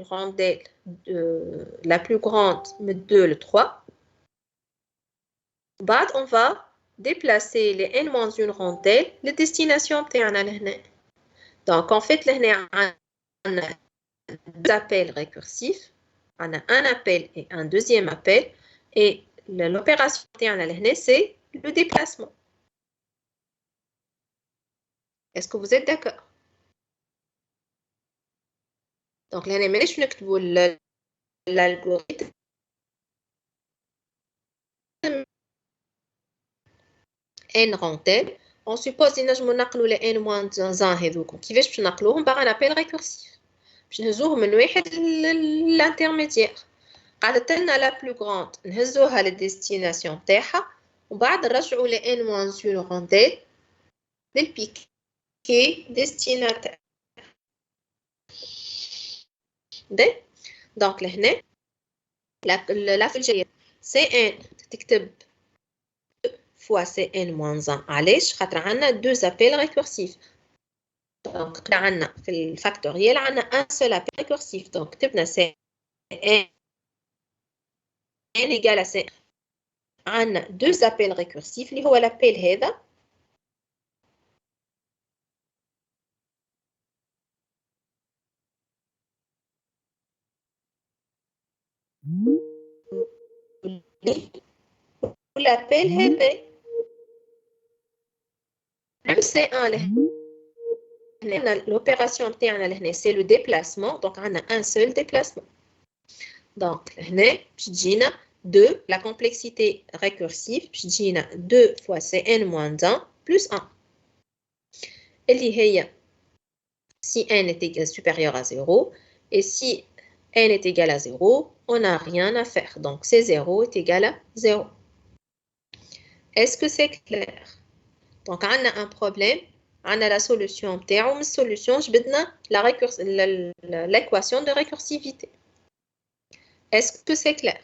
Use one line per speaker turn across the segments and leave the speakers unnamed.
rondelle la plus grande من 2 le 3. بعد on va déplacer les n-1 rondelles les destinations بتاعنا لهنا. Donc en fait لهنا عندنا deux appels récursifs. On a un appel et un deuxième appel. Et l'opération بتاعنا لهنا c'est le déplacement. Est-ce que vous êtes d'accord? Donc لهنا مانيش نكتبوا l'algorithme n rondelles. On suppose نجمو نقلوا les n-1 هذوكم. كيفاش باش نقلوهم؟ par un appel récursif. باش نهزوهم من واحد l'intermédiaire. قعدت لنا لا بلو غراند نهزوها للديستيناسيون بتاعها ومن بعد نرجعوا ل n-1 رونديل للبيكي ديستيناتير. دونك لهنا لا فالجاية سي ان تكتب فوا سي ان موان 1. علاش؟ خاطر عندنا دو زابيل ريكورسيف. دونك عندنا في الفاكتوريال عندنا ان سول ابيل ريكورسيف. دونك كتبنا سي ان n égale à C. On a deux appels récursifs. اللي هو l'appel هذا l'appel هذا C1 l'opération بتاعنا لهنا c'est le déplacement. Donc on a un seul déplacement. Donc هنا باش تجينا 2 la complexité récursive باش تجينا 2 fois Cn-1 plus 1 اللي هي si n est supérieur à 0 et si n est égal à 0 on n'a rien à faire. Donc c'est 0 est égal à 0. Est-ce que c'est clair? Donc on a un problème, on a la solution بتاعو. من solution جبدنا l'équation de récursivité. Est-ce que c'est clair?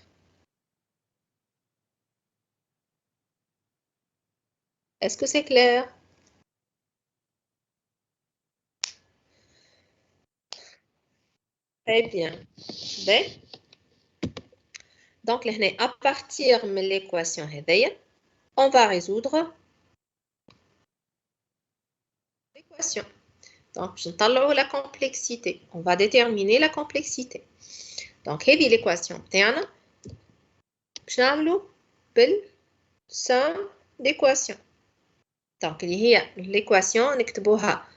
Est-ce que c'est clair? Très bien. Ben. Donc, à partir de l'équation, on va résoudre l'équation. Donc, je vais la complexité. On va déterminer la complexité. Donc, l'équation. Je vais somme d'équation. Donc, l'équation, نكتبوها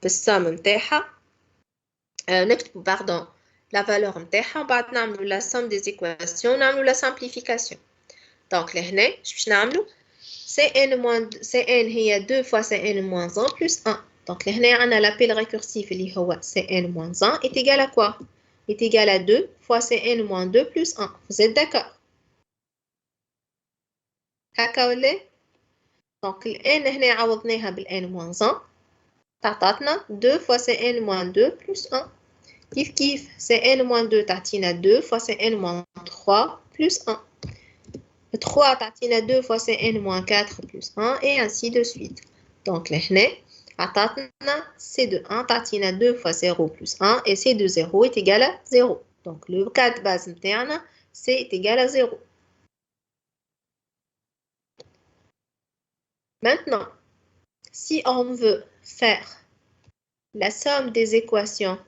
بالsomme نتاعها. نكتبوا pardon la valeur نتاعها وبعد نعملوا la somme des équations نعملوا la simplification. Donc لهنا باش نعملوا Cn هي 2 fois Cn-1 plus 1. Donc لهنا عندنا l'appel récursif اللي هو Cn-1 est égal à quoi? Est égal à 2 fois Cn-2 plus 1. Vous êtes d'accord? هكا ولا؟ Donc n هنا عوضناها بالn-1 تعطاتنا 2 fois Cn-2 plus 1. كيف Cn-2 تعطينا 2 fois Cn-3 plus 1. 3 تعطينا 2 fois Cn-4 plus 1 et ainsi de suite. Donc لهنا عطاتنا C de 1 تعطينا 2 fois 0 plus 1 et C de 0 est égal à 0. Donc le cas de base نتاعنا C est égal à 0. Maintenant, si on veut faire la somme des équations,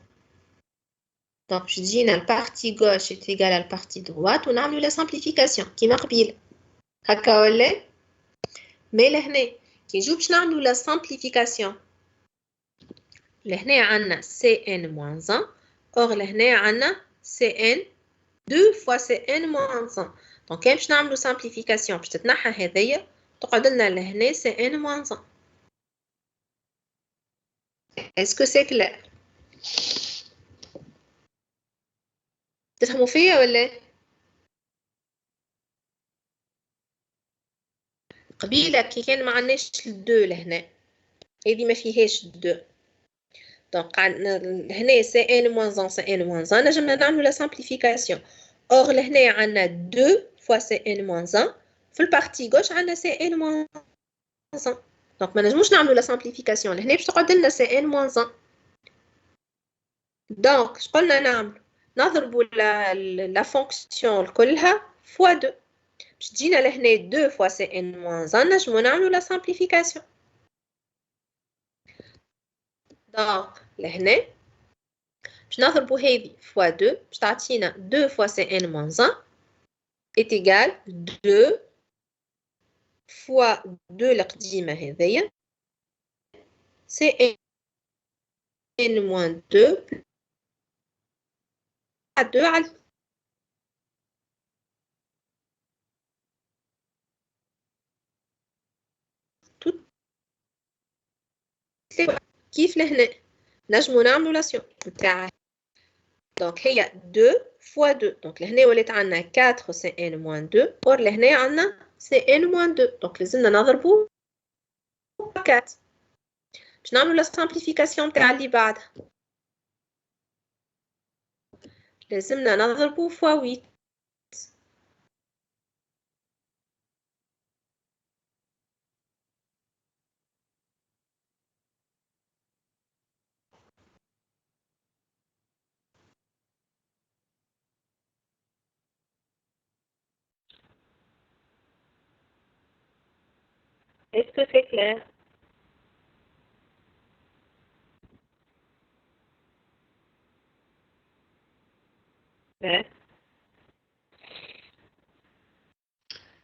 donc je dis la partie gauche est égale à la partie droite, on a la simplification qui marque pile. Mais لهنا كي نجيو باش نعملوا la simplification لهنا عندنا Cn-1 or لهنا عندنا Cn 2 fois Cn-1. donc كي باش نعملوا simplification باش تتنحى هذيا تقعد لنا لهنا Cn-1. Est-ce que c'est clair? تفهموا فيا ولا؟ قبيله كي كان ما عندناش الدو لهنا هذه ما فيهاش الدو. دونك هنا Cn-1 Cn-1 نجمنا نعملوا لا simplification. or لهنا عندنا 2 fois Cn-1 في البارتي غوش عندنا Cn-1. دونك ما نجموش نعملوا لا simplification لهنا باش تقعد لنا Cn-1. دونك اش قلنا نعمل؟ نضربوا la fonction كلها fois 2 باش تجينا لهنا 2 fois cn moins 1 نجمو نعملو la simplification. donc لهنا باش نضربوا هذه fois 2 باش تعطينا 2 fois cn moins 1 est égal 2 fois 2 القديمة هذيا cn moins 2 2 على كيف لهنا نجمو نعملو لاسيون نتاعها. دونك هي 2 fois 2 دونك لهنا ولات عندنا 4 cn moins 2 اور لهنا عندنا cn moins 2 دونك لازمنا نضربو 4 باش نعملو لا سامبليفيكاسيون نتاع اللي بعدها لازمنا نضربو fois 8. Est-ce que c'est clair?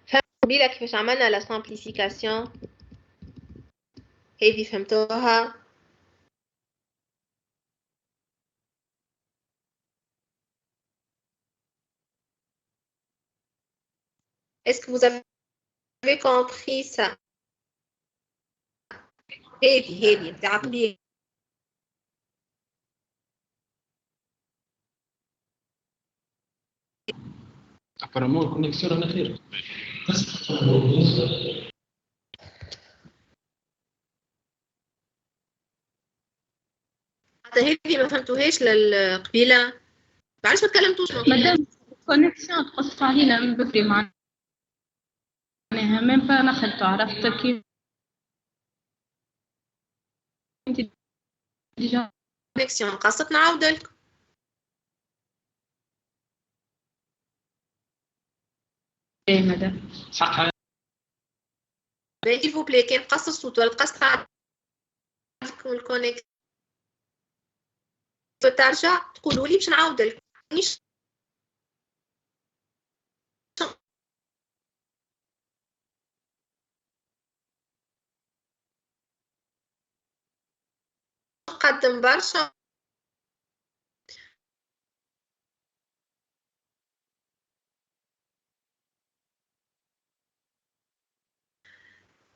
فهمتوا كيفاش عملنا لا سامبليفيكاسيون هذه فهمتوها؟ Est-ce que vous avez compris ça? هذه بتاع قبيل
apparemment la connexion est خير.
حتى هذه ما فهمتوهاش للقبيله علاش ما تكلمتوش
مادام الكونيكسيون تقص علينا من بكري معناها ميم با نخلطو عرفت كيف انت ديجا
كونيكسيون قصت نعاود لكم
ايه مادام
صح
s'il vous plaît كان قص الصوت ولا قصت عندكم الكونيكسيون ترجع تقولوا لي باش نعاود لكم قدم برشا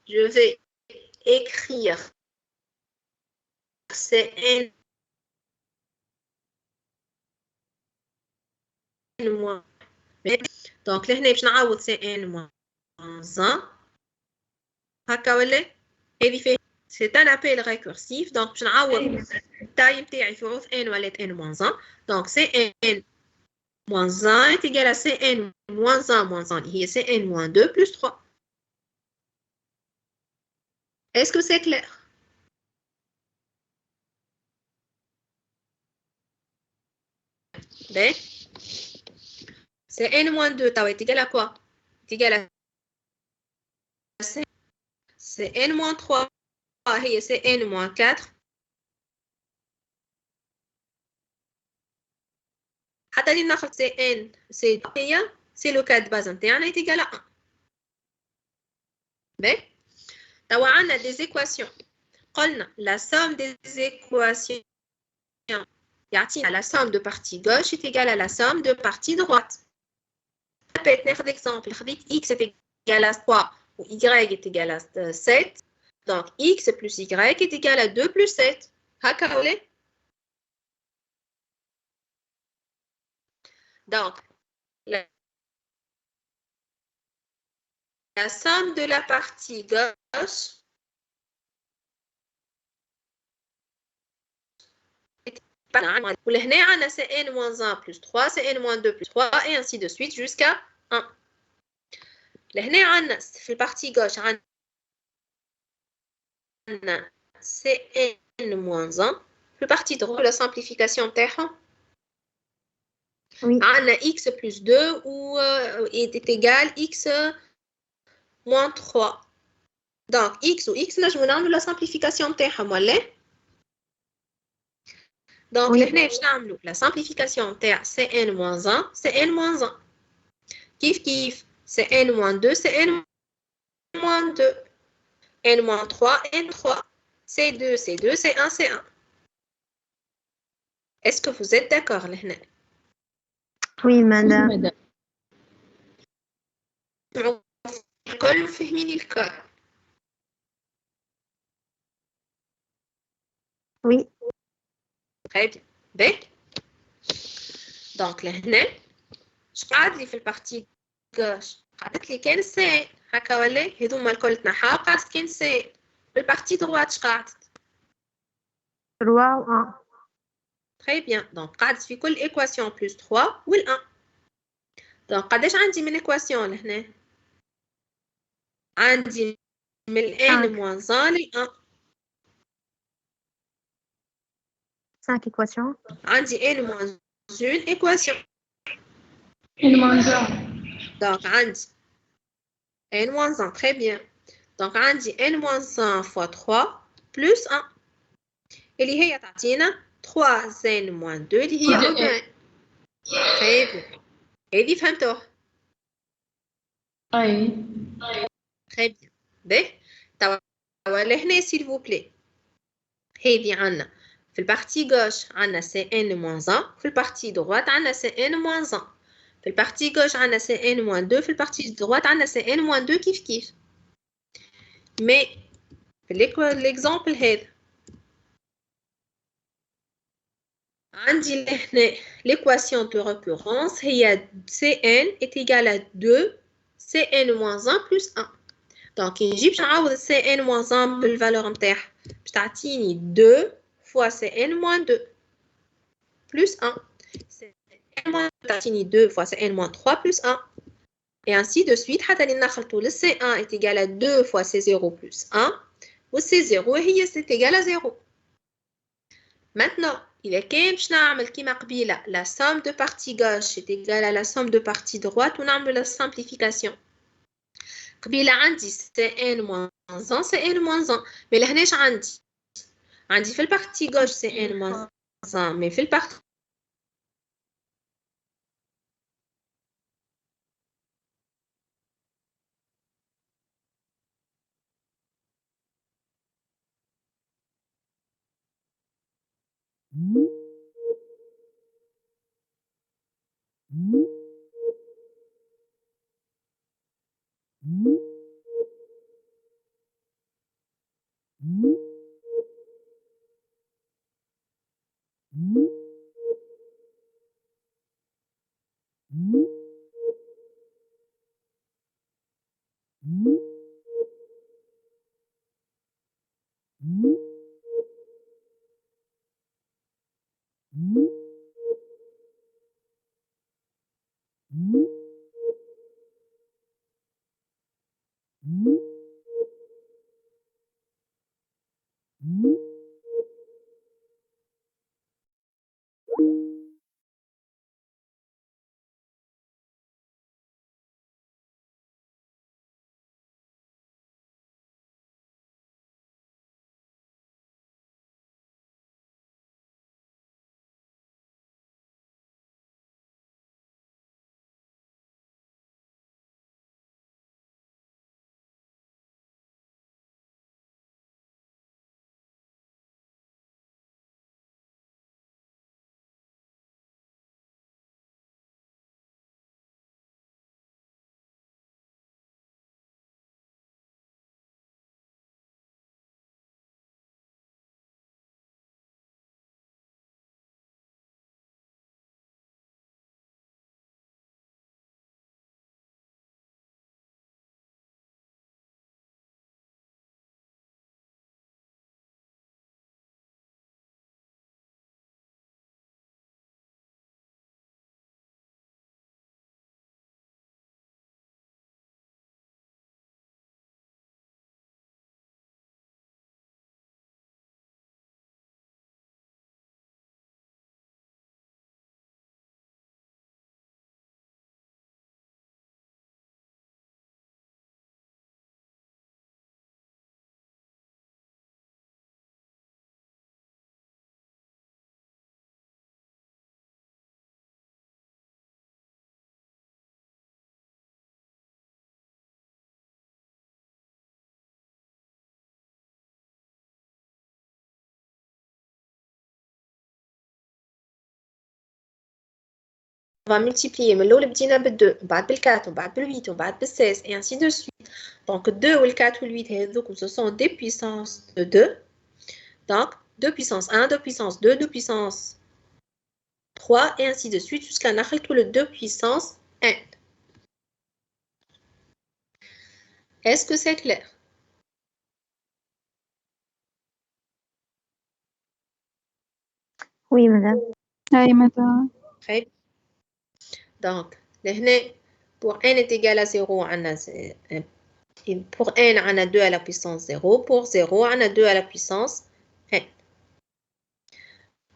je vais écrire cn moins donc لهنا باش نعوض cn moins 1 هكا ولا هذه فيه c'est un appel récursif donc باش نعوض التايم تاعي في عوض n ولات n moins 1 donc cn moins 1 est égal à cn moins 1 moins 1 هي cn moins 2 plus 3. Est-ce que c'est clair? Ben, c'est n moins 2, ça va être égal à quoi? C'est égal à c'est n moins 3, c'est n moins 4. حتى لي ناخذ c'est n, c'est le cas de base interne est égal à 1. Ben, توا عندنا des équations. قلنا la somme des équations يعطينا la somme de partie gauche est égale à la somme de partie droite. ربيت ناخذ exemple خديت x est égal à 3 ou y est égal à 7. Donc x plus y est égal à 2 plus 7. هكا ولا؟ Donc la somme de la partie gauche ولهنا عندنا cn moins 1 plus 3 cn moins 2 plus 3 et ainsi de suite jusqu'à 1. لهنا عندنا في البارتي gauche عندنا cn moins 1 في البارتي droite la simplification تاعهم
Oui.
On a x plus 2 ou est égal x moins 3. Donc, x ou x, là, je vais faire la simplification de donc,
Oui.
la simplification de Cn moins 1, c'est n moins 1. Kif kif, c'est n moins 2, c'est n moins 2. n moins 3, n3. C2, C2, C1, C1. Est-ce que vous êtes d'accord, Lehna?
Oui, madame.
الكل فهمين الكل.
Oui.
Très bien. B. Donc لهنا اش قاعد لي في البارتي gauche قعدت لي كان سي هكا ولا هذوما الكل تنحاو قعدت كان سي في البارتي droite اش قعدت
3 ou 1.
Très bien. Donc قعدت في كل équation plus 3 وال 1. Donc قداش عندي من équation لهنا؟ عندي من n moins 1 ل 1.
5 équations.
عندي n moins 1 équation.
n moins 1.
Donc عندي n moins 1. Très bien. Donc عندي n moins 1 fois 3 plus 1. اللي هي تعطينا 3n moins 2 اللي هي 1. Très bien. هذه فهمتوها؟
أي.
Très bien. باهي توا لهنا s'il vous plaît. هذه عندنا في البارتي gauche عندنا Cn moins 1 في البارتي droite عندنا Cn moins 1 في البارتي gauche عندنا Cn moins 2 في البارتي droite عندنا Cn moins 2 كيف كيف. mais في l'exemple هذا عندي لهنا l'équation de récurrence هي Cn est égal à 2 Cn moins 1 plus 1. donc نجيب باش نعوض Cn moins 1 بالفالور نتاعها باش تعطيني 2 fois Cn moins 2 plus 1. Cn moins 2 تعطيني 2 fois Cn moins 3 plus 1. Et ainsi de suite حتى اللي نخلطوا le C1 est égal à 2 fois C0 plus 1 و C0 هي c'est égal à 0. Maintenant, إذا كان باش نعمل كيما قبيلة la somme de partie gauche est égale à la somme de partie droite ونعمل la simplification. قبيلة عندي Cn moins 1 Cn moins 1 mais لهناش عندي في البارتي gauche Cn moins 1 mais في البارتي va multiplier من الأول بدينا بال2 وبعد بال4 وبعد بال8 وبعد بال16 et ainsi de suite. Donc 2 وال4 وال8 هذوك ce sont des puissances de 2. Donc 2 puissance 1, 2 puissance 2, 2 puissance 3 et ainsi de suite jusqu'à نخلطوا le 2 puissance 1. Est-ce que c'est clair?
Oui, madame.
Oui, madame.
Très bien. Donc, pour n est égal à 0, pour n, on a 2 à la puissance 0. Pour 0, on a 2 à la puissance n.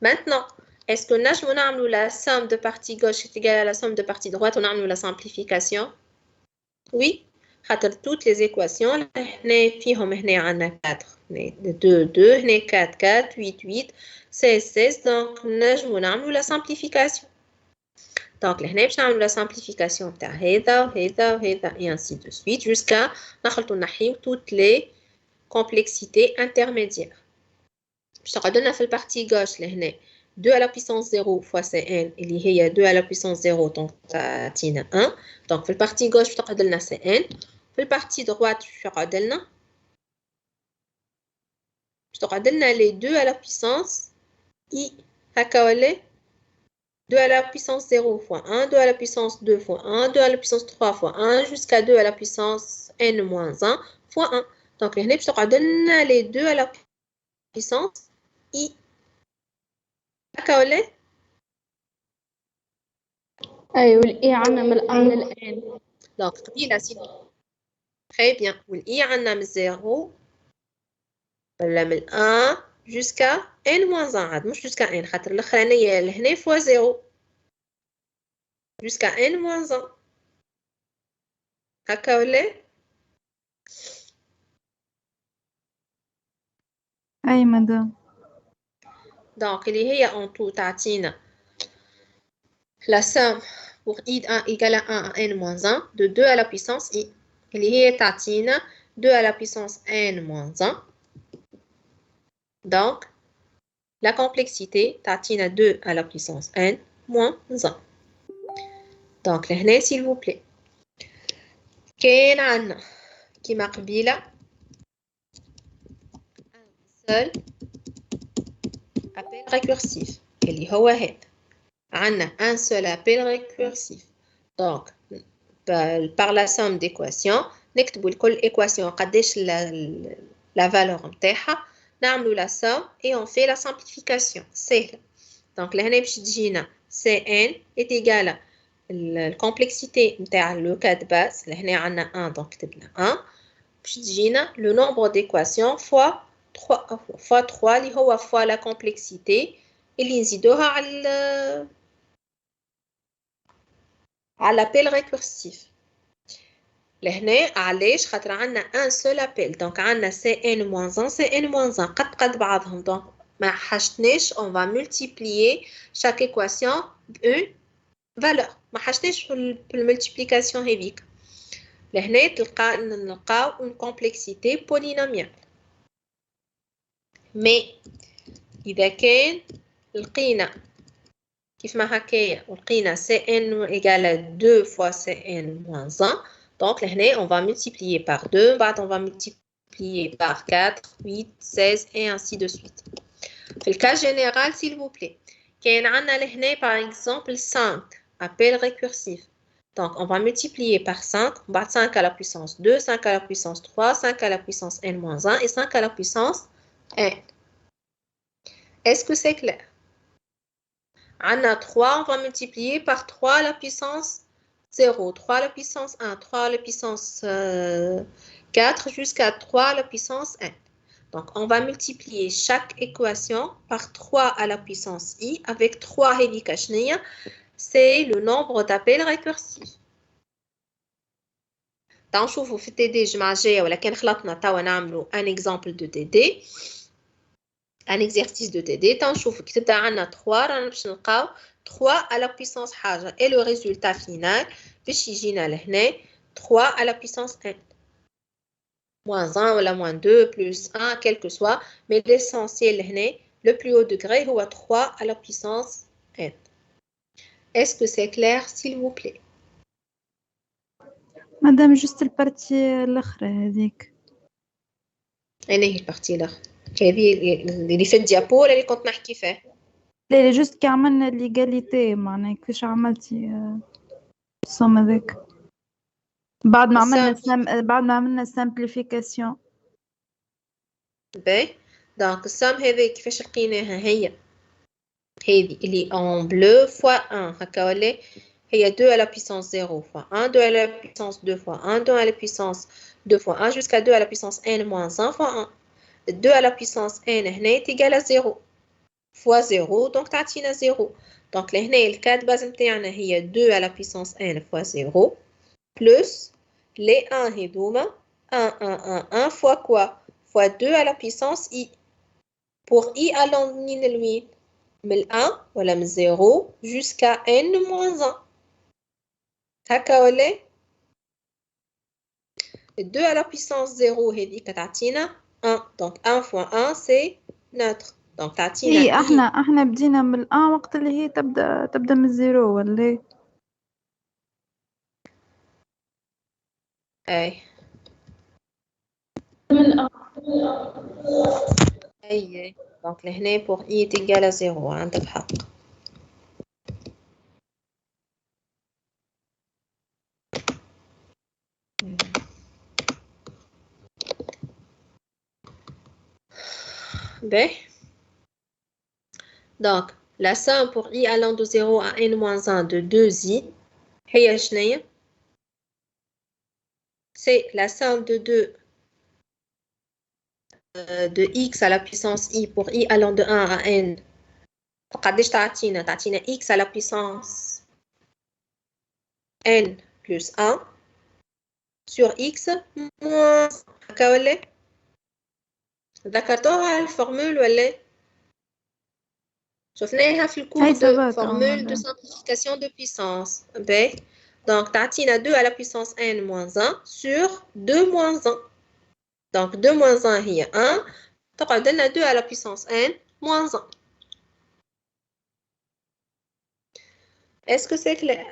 Maintenant, est-ce que nous avons la somme de partie gauche est égale à la somme de partie droite? On a la simplification? Oui. Toutes les équations, on a 4. 2, 2, 4, 4, 8, 8, 16, 16. Donc, nous avons la simplification. Donc, nous avons la simplification de هذا وهذا وهذا et ainsi de suite jusqu'à toutes les complexités intermédiaires. Je te donne la partie gauche, 2 à la puissance 0 fois Cn, il y a 2 à la puissance 0, donc ça tient 1. Donc, la partie gauche, je te donne Cn. La partie droite, je te donne les 2 à la puissance I. 2 à la puissance 0 fois 1, 2 à la puissance 2 fois 1, 2 à la puissance 3 fois 1, jusqu'à 2 à la puissance n moins 1 fois 1. Donc, je donne les 2 à la puissance I. D'accord, les?
أيوة والإي عنا من الآن للآن.
Donc, très bien. والإي عنا من 0 ولا من 1 jusqu'à n moins 1 عاد مش jusqu'à n خاطر الأخرانية لهنا fois 0 jusqu'à n moins 1. هكا ولا؟
أي مدام.
Donc, اللي هي en tout تعطينا la somme pour I1 égale à 1 à n moins 1 de 2 à la puissance I. اللي هي تعطينا 2 à la puissance n moins 1. Donc, la complexité تعطينا 2 à la puissance n moins 1. Donc, لهنا s'il vous plaît. كاين عندنا كيما قبيله un seul appel récursif اللي هو هذا. عندنا un seul appel récursif. Donc, par la somme d'équations نكتبوا لكل équation قداش la valeur نتاعها نعملوا la somme et on fait la simplification. سهله. Donc لهنا باش تجينا Cn est égal à la complexité نتاع le cas de base. لهنا عندنا 1 donc كتبنا 1 باش تجينا le nombre d'équations fois 3 اللي هو fois la complexité اللي نزيدوها على l'appel récursif. لهنا علاش خاطر عندنا un seul appel. Donc عندنا Cn-1 Cn-1 قد بعضهم. Donc ما حاجتناش on va multiplier chaque équation d'une valeur. ما حاجتناش في المultiplication هذيك. لهنا نلقاو une complexité polynomiale. mais إذا كان لقينا كيف ما هكايا ولقينا Cn égale à 2 fois Cn-1. Donc, là, on va multiplier par 2, بعد on va multiplier par 4, 8, 16 et ainsi de suite. Dans le cas général, s'il vous plaît, on a là, par exemple 5 appels récursifs. Donc, on va multiplier par 5, 5 à la puissance 2, 5 à la puissance 3, 5 à la puissance n-1 et 5 à la puissance n. Est-ce que c'est clair? On a 3, on va multiplier par 3 à la puissance 0, 3 à la puissance 1, 3 à la puissance 4 jusqu'à 3 à la puissance n. Donc, on va multiplier chaque équation par 3 à la puissance i avec 3 hélicachnia. C'est le nombre d'appels récursifs. تنشوفوا في TD الجمعة الجاية ولكن خلطنا توا نعملوا un exemple de TD. Un exercice de TD. تنشوفوا كي تبدا عندنا 3 رانا باش نلقاو 3 à la puissance حاجة. Et le résultat final, باش يجينا لهنا 3 à la puissance n. Moins 1 ou la moins 2, plus 1, quel que soit. Mais l'essentiel لهنا, le plus haut degré, هو 3 à la puissance n. Est-ce que c'est clair, s'il vous plaît?
مادام جست البارتي الأخرى هذيك.
أين هي البارتي الأخرى؟ هذه اللي في الديابو ولا اللي كنت نحكي فيه؟
لا جست كي عملنا ليغاليتي معناها كيفاش عملتي الصوم هذاك بعد ما عملنا سامبليفيكاسيون.
باهي دونك السام هذه كيفاش لقيناها؟ هي هذه اللي en bleu fois 1 هكا ولا هي 2 à la puissance 0 fois 1, 2 à la puissance 2 fois 1, 2 à la puissance 2 fois 1 jusqu'à 2 à la puissance n moins 1 fois 1. 2 à la puissance n هنا est égal à 0 fois 0 donc تعطينا 0. donc لهنا الكاد باز نتاعنا هي 2 à la puissance n fois 0 plus les 1 هذوما 1 1 1 1 fois quoi fois 2 à la puissance i. pour i allant من لوين؟ من 1 ولا من 0 jusqu'à n moins 1. هكا ولا 2 à la puissance 0 هذيك تعطينا 1 donc 1 fois 1 c'est neutre donc تعطينا
اي احنا بدينا من الان وقت اللي هي تبدا من الزيرو ولا
اي اي donc لهنا pour i est égal à 0 عندك حق. Ben. Donc, la somme pour i allant de 0 à n-1 de 2i, c'est la somme de 2 de x à la puissance i pour i allant de 1 à n. قديش تعطينا x à la puissance n plus 1 sur x moins 1. ولا ذكرتوها الفورمول ولا شفناها في الكور de formule de simplification de puissance. Ben, donc تعطينا 2 à la puissance n moins 1 sur 2 moins 1. donc 2 moins 1 هي 1 تقعد لنا 2 à la puissance n moins 1. est-ce que c'est clair?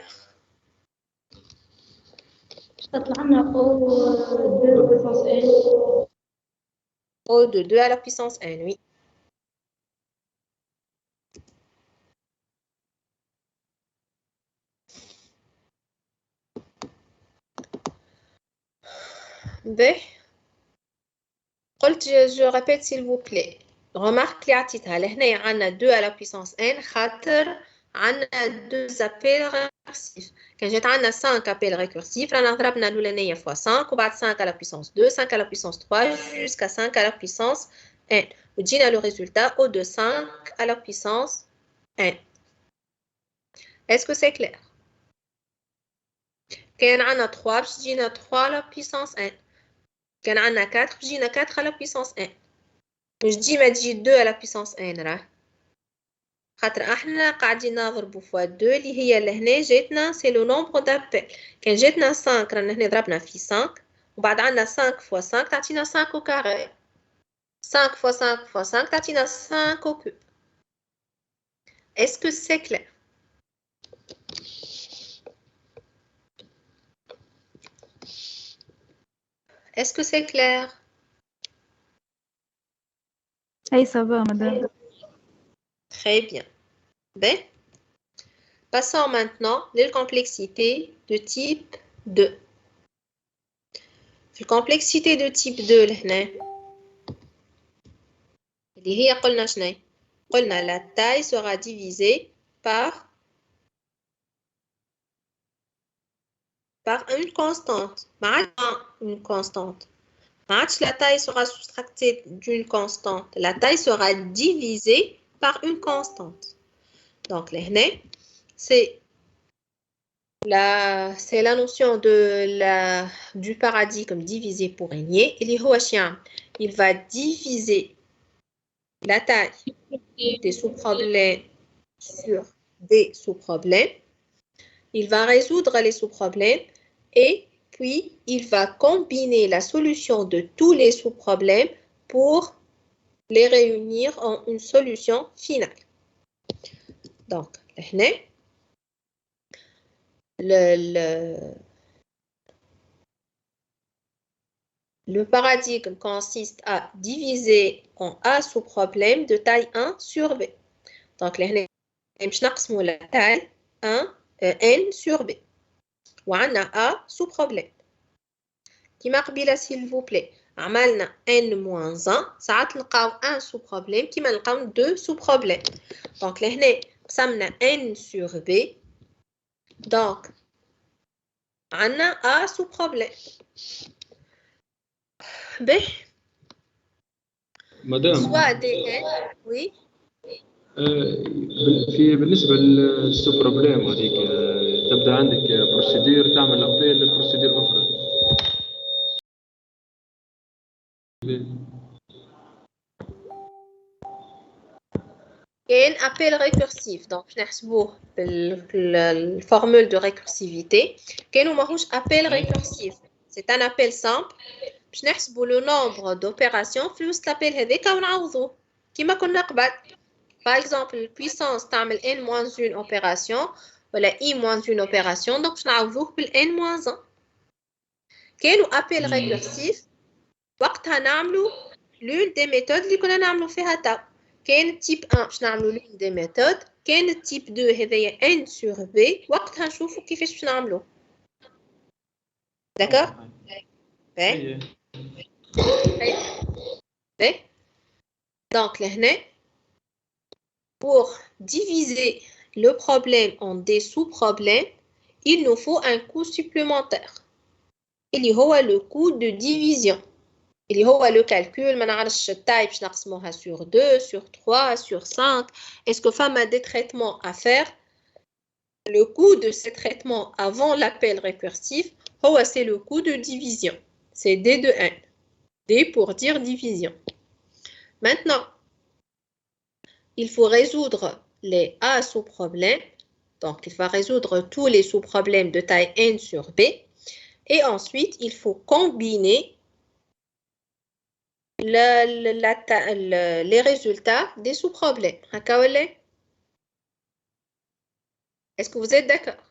تطلع لنا O 2 puissance n.
O de 2 à la puissance n, oui. Ben, je répète s'il vous plaît. Remarque اللي عطيتها لهنا عندنا 2 à la puissance n خاطر عندنا 2 appels récursifs. كان جات عندنا 5 appels récursifs رانا ضربنا الاولانيه fois 5 وبعد 5 à la puissance 2, 5 à la puissance 3 jusqu'à 5 à la puissance n. وجينا le résultat au de 5 à la puissance n. Est-ce que c'est clair? كان عندنا 3 باش تجينا 3 à la puissance n. كان عندنا 4 باش تجينا 4 à la puissance n. مش ديما تجي 2 à la puissance n راه خاطر احنا قاعدين نضربوا فوا 2 اللي هي لهنا جاتنا سي لو نومبر دابيل. كان جاتنا 5 رانا هنا ضربنا في 5 وبعد عندنا 5 فوا 5 تعطينا 5 au carré. 5 fois 5 fois 5 تعطينا 5 au cube. Est-ce que c'est clair? Est-ce que c'est clair?
اي ça va madame.
Très bien. Ben, passons maintenant les complexités de type 2. La complexité de type 2 هنا اللي هي قلنا شنو؟ قلنا la taille sera divisée par une constante. Une constante. La taille sera soustractée d'une constante. La taille sera divisée par une constante. Donc, c'est la notion du paradigme divisé pour régner. Il va diviser la taille des sous-problèmes sur des sous-problèmes. Il va résoudre les sous-problèmes et puis il va combiner la solution de tous les sous-problèmes pour les réunir en une solution finale. Donc, Le paradigme consiste à diviser en A sous-problème de taille 1 sur B. Donc, là, باش نقسموا la taille 1 N sur B. وعندنا A sous-problème. كيما قبيله s'il vous plaît. عملنا N-1 ساعات نلقاو 1 sous-problème كيما نلقاو 2 sous-problème. Donc, لهنا قسمنا N sur B. Donc, عندنا A sous-problème. B.
مدام
Soit DN, oui.
بالنسبه للسو بروبليم هذيك تبدا عندك بروسيدير تعمل ابيل لبروسيدير اخرى.
كاين appel récursif. Donc, باش نحسبوه بالفورمule de récursivité. كاين ماهوش appel récursif. C'est un appel simple. باش نحسبوا le nombre d'opérations فلوس l'appel هذاك ونعوضوه كيما كنا قبل. Par exemple, puissance تعمل n-1 opération ولا i-1 opération. Donc, باش نعوضوه بال n-1. كانوا appel récursif وقتها نعملوا l'une des méthodes اللي كنا نعملوا فيها تاو. كان type 1 باش نعملوا l'une des méthodes. كان type 2 هذايا n sur b. وقتها نشوفوا كيفاش باش نعملوا. D'accord? Oui. Donc, là, pour diviser le problème en des sous-problèmes, il nous faut un coût supplémentaire. Il y a le coût de division. Il y a le calcul, je taille sur 2, sur 3, sur 5. Est-ce que femme a des traitements à faire? Le coût de ces traitements avant l'appel récursif, c'est le coût de division. C'est D de n. D pour dire division. Maintenant, il faut résoudre les A sous-problèmes. Donc, il faut résoudre tous les sous-problèmes de taille n sur B. Et ensuite, il faut combiner les résultats des sous-problèmes. Est-ce que vous êtes d'accord?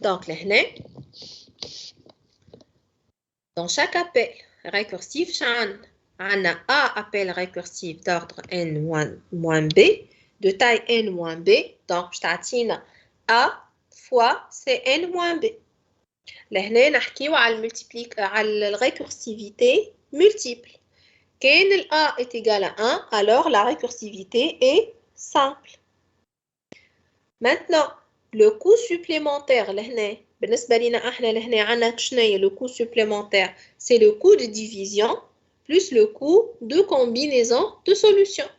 Donc, là, dans chaque appel récursif, on a A appel récursif d'ordre n-b, de taille n-b. Donc, je t'attends A fois Cn-b. Là, on a la récursivité multiple. Quand A est égal à 1, alors la récursivité est simple. Maintenant, le coût supplémentaire, le coût supplémentaire, c'est le coût de division plus le coût de combinaison de solutions.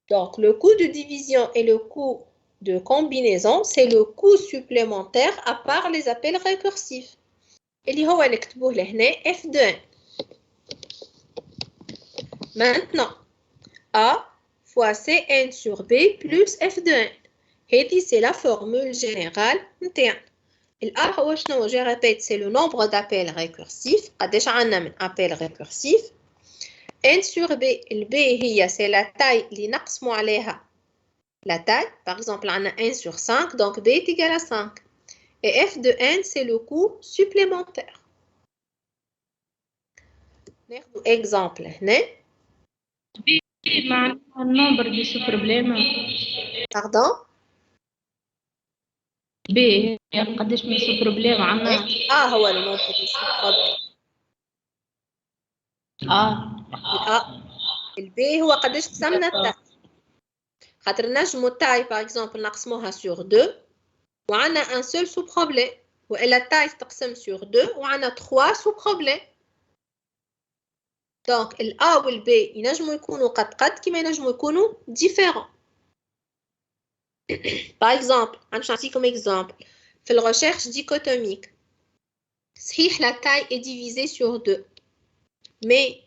Donc, le coût de division et le coût de combinaison, c'est le coût supplémentaire à part les appels récursifs. اللي هو نكتبوه لهنا f de n. Maintenant, A fois Cn sur B plus f de n. هذه c'est la formule générale نتاعنا. الA هو شنو؟ je répète, c'est le nombre d'appels récursifs. قداش عندنا من appels récursifs. n sur B, الB هي c'est la taille اللي نقسموا عليها la taille. Par exemple, on a 1 sur 5, donc B est égal à 5. Et f de n, c'est le coût supplémentaire. Exemple.
nombre de sous-problèmes.
Pardon?
B قداش من sous-problème عندنا؟
هو le nombre de sous-problèmes. الB هو قداش قسمنا التاي. خاطر نجمو التاي par exemple نقسموها sur 2 وعندنا un seul sous-problème. وإلا التاي تقسم sur 2 وعندنا 3 sous-problèmes. Donc, ال A ou le B, ينجموا يكونوا قد كما ينجموا يكونوا différents. Par exemple, je vais comme exemple, في la recherche dichotomique, صحيح la taille est divisée sur 2. Mais,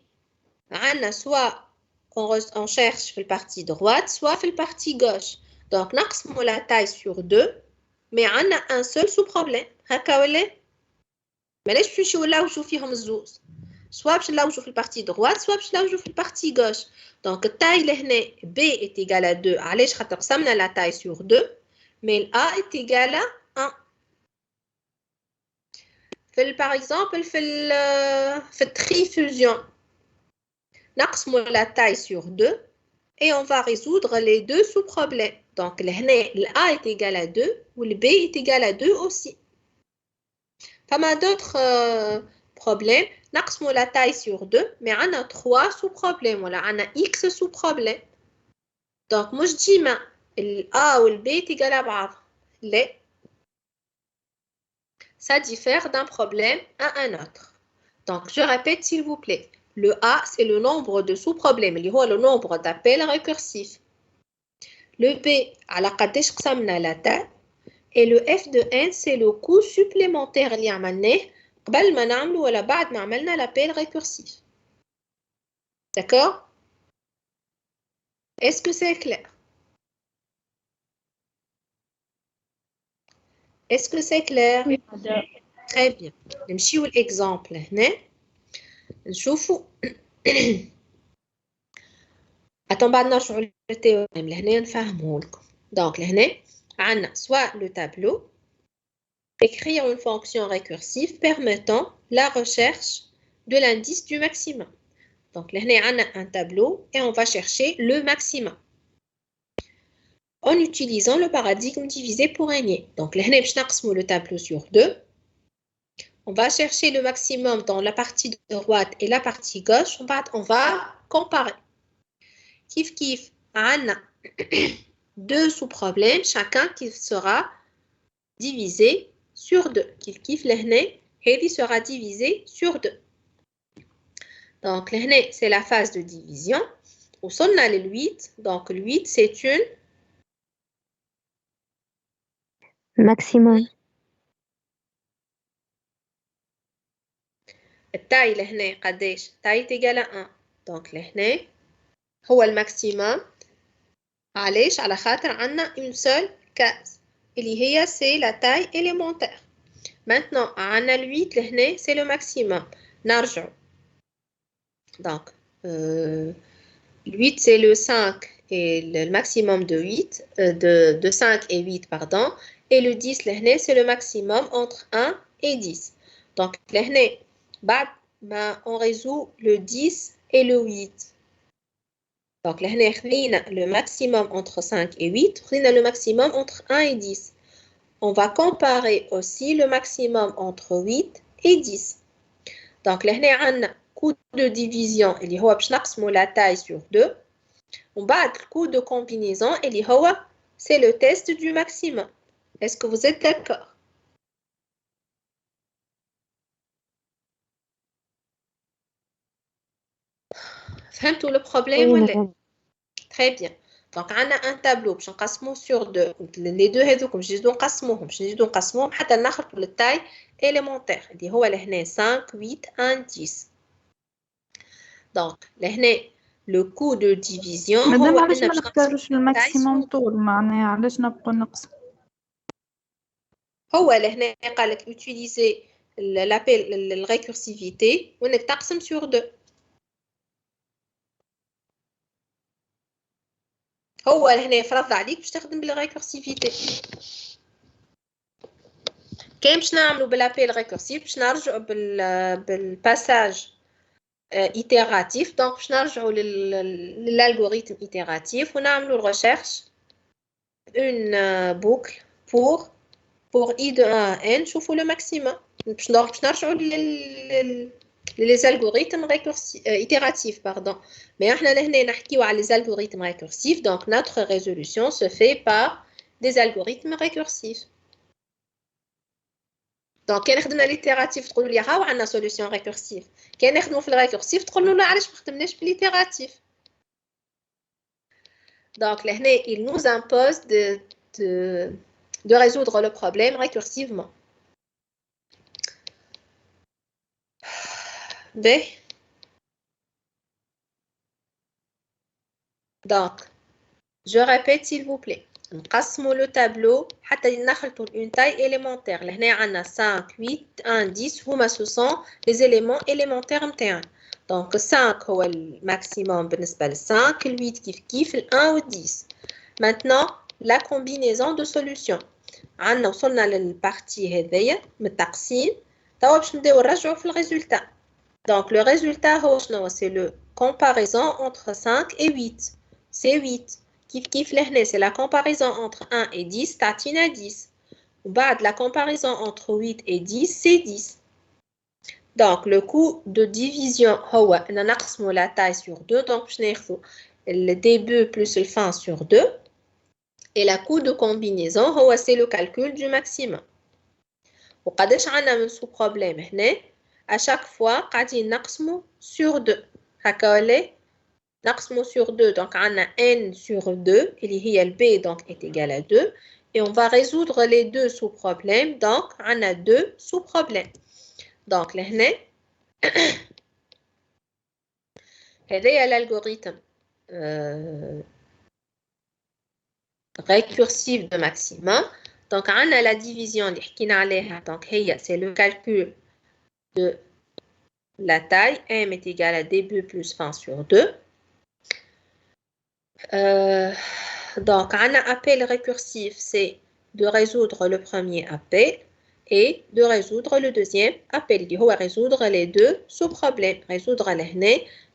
soit on cherche في la partie droite, soit في la partie gauche. Donc, نقسموا la taille sur 2, mais on a un seul sous-problème. هكا ولا؟ مالاش باش نمشيو نلوجوا فيهم الزوز. Soit باش نلوجوا في la partie droite, soit باش نلوجوا في la partie gauche. Donc, taille لهنا B est égale à 2. علاش خاطر قسمنا la taille sur 2. mais A est égal à 1. Par exemple, في trifusion, نقسم la taille sur 2 et on va résoudre les deux sous-problèmes. Donc, le A est égal à 2 ou le B est égal à 2 aussi. Pas mal d'autres problèmes. نقسم la taille sur 2, mais on a 3 sous-problèmes. Voilà, on a X sous-problèmes. Donc, moi je dis, le A ou le B est égal à بعض. Ça diffère d'un problème à un autre. Donc, je répète s'il vous plaît. Le A, c'est le nombre de sous-problèmes. Il y a le nombre d'appels récursifs. Le B, à la قداش قسمنا la taille. Et le F de N, c'est le coût supplémentaire اللي عملناه قبل ما نعمله ولا بعد ما عملنا l'appel récursif. D'accord? Est-ce que c'est clair? Est-ce que c'est clair?
Oui.
Très bien. نمشيو l'exemple هنا. نشوفوا attends بعد نرجعوا للتhéorème لهنا نفهمه لكم. Donc لهنا عندنا soit le tableau, écrire une fonction récursive permettant la recherche de l'indice du maximum. Donc لهنا عندنا un tableau et on va chercher le maximum en utilisant le paradigme divisé pour régner. Donc لهنا باش نقسموا le tableau sur 2. On va chercher le maximum dans la partie droite et la partie gauche. On va comparer. Kif kif, on a deux sous-problèmes, chacun qui sera divisé sur 2. Kif kif, l'hné, Hedi sera divisé sur 2. Donc, l'hné, c'est la phase de division. Au son, on a le 8. Donc, le 8, c'est une
maximum.
taille, l'hné, قديش taille est égale à 1. Donc, l'hné, هو الماكسيمم. علاش؟ على خاطر عندنا une seule case اللي هي c'est la taille élémentaire. Maintenant عندنا le 8 لهنا c'est le maximum. نرجع. Donc le 8 c'est le 5 et le maximum de 8 de 5 et 8 pardon, et le 10 لهنا c'est le maximum entre 1 et 10. Donc لهنا بعد ما on résout le 10 et le 8. Donc, là, on a le maximum entre 5 et 8. On a le maximum entre 1 et 10. On va comparer aussi le maximum entre 8 et 10. Donc, là, on a un coût de division. Il y a la taille sur 2. On bat le coût de combinaison. C'est le test du maximum. Est-ce que vous êtes d'accord? فهمتوا le problème ولا؟ Très bien. Donc, on a un tableau باش نقسموه sur 2. Les deux هذوك باش نزيدو نقسموهم حتى نخلقوا التاي élémentaire اللي هو لهنا 5 8 1 10. Donc, لهنا le coût de division
مادام
هو
علاش ما نختاروش الماكسيموم طول معناها علاش نبقوا نقسم
هو لهنا قال لك utiliser l'appel الريكورسيفيتي وانك تقسم sur 2. هو هنا فرض عليك باش تخدم بالريكورسيفيتي. كان باش نعملوا بالابيل ريكورسيف باش نرجعوا بالباساج itératif. دونك باش نرجعوا للالغوريثم itératif ونعملوا الريشيرش une boucle pour i de 1 à n نشوفوا le maximum. باش نرجعوا les algorithmes itératifs, pardon. Mais احنا لهنا نحكيو على les algorithmes récursifs, donc notre résolution se fait par des algorithmes récursifs. Donc كان خدمنا l'itératif تقولوا لي هاو عندنا solution récursive. كان نخدموا في الريكورسيف تقولوا لنا علاش ما خدمناش بالitératif. Donc لهنا il nous impose de résoudre le problème récursivement. B. Donc, je répète s'il vous plaît. نقسموا le tableau حتى نخلطوا une taille élémentaire. لهنا عندنا 5 8 1 10 هما ce sont les éléments élémentaires متاعنا. Donc 5 هو الماكسيموم بالنسبة ل 5, 8 كيف كيف, 1 و 10. Maintenant, la combinaison de solutions. عنا وصلنا للبارتي هذيا من التقسيم. توا باش نبداو نرجعوا في الريزولتا. Donc le résultat هو شنو؟ c'est le comparaison entre 5 et 8. C'est 8. كيف لهنا c'est la comparaison entre 1 et 10 تعطينا 10. وبعد la comparaison entre 8 et 10 c'est 10. Donc le coût de division هو أن نقسموا la taille sur 2. Donc باش ناخذوا le début plus le fin sur 2. Et la coût de combinaison c'est le calcul du maximum. وقداش عنا من sous problème هنا à chaque fois قاعدين نقسموا sur 2 هكا ولا نقسموا sur 2 donc عنا n sur 2 اللي هي le b donc est égal à 2 et on va résoudre les deux sous-problèmes donc عنا deux sous-problèmes. Donc لهنا هذايا l'algorithme récursif de maximum. Donc on a la division اللي حكينا عليها donc هي c'est le calcul de la taille m est égal à début plus fin sur 2. Donc on a appel récursif c'est de résoudre le premier appel et de résoudre le deuxième appel اللي هو résoudre les deux sous-problèmes. résoudre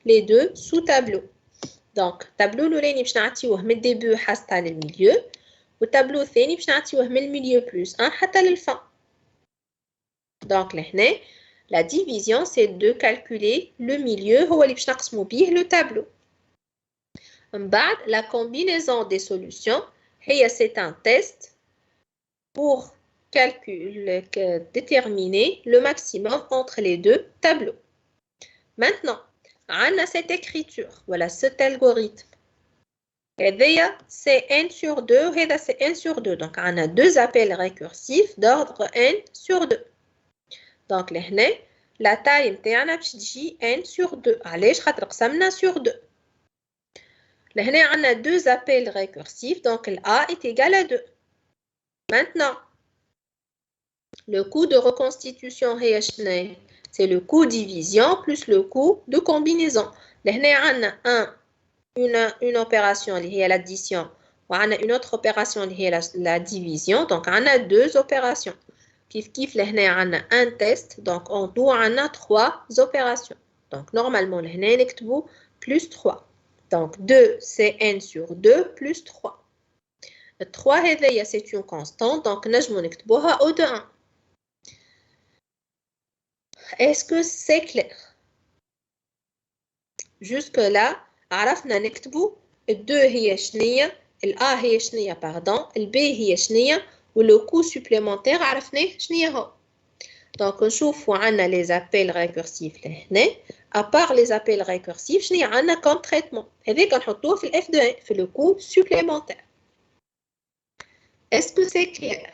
les deux sous-tableaux. Donc tableau الأولاني باش نعطيوه من الديبو حتى للميليو والتابلو الثاني باش نعطيوه من الميليو بلس 1 حتى للفن. Donc لهنا la division c'est de calculer le milieu هو اللي باش نقسمو بيه le tableau. من بعد la combinaison des solutions هي c'est un test pour déterminer le maximum entre les deux tableaux. Maintenant on a cette écriture, voilà cet algorithme. C'est n sur 2 et c'est n sur 2. Donc, on a deux appels récursifs d'ordre n sur 2. Donc, la taille est n sur 2. Allez, je vais sur 2. On a deux appels récursifs. Donc, A est égal à 2. Maintenant, le coût de reconstitution, c'est le coût division plus le coût de combinaison. On a une opération qui est l'addition et une autre opération qui est la division. Donc, on a deux opérations. On a un test. Donc, on doit on a trois opérations. Donc, normalement, on a plus 3. Donc, 2, c'est n sur 2 plus 3. 3, c'est une constante. Donc, on a au de 1. Est-ce que c'est clair? Jusque-là, عرفنا نكتبوا ال2 هي شنية ال A هي شنية pardon ال B هي شنية ولو coût supplémentaire عرفناه شنية هو. Donc نشوفوا عنا les appels récursifs لهنا. À part les appels récursifs شنية عنا comme traitement. هذاك نحطوه في ال F de 1 في le coût supplémentaire. Est-ce que c'est clair?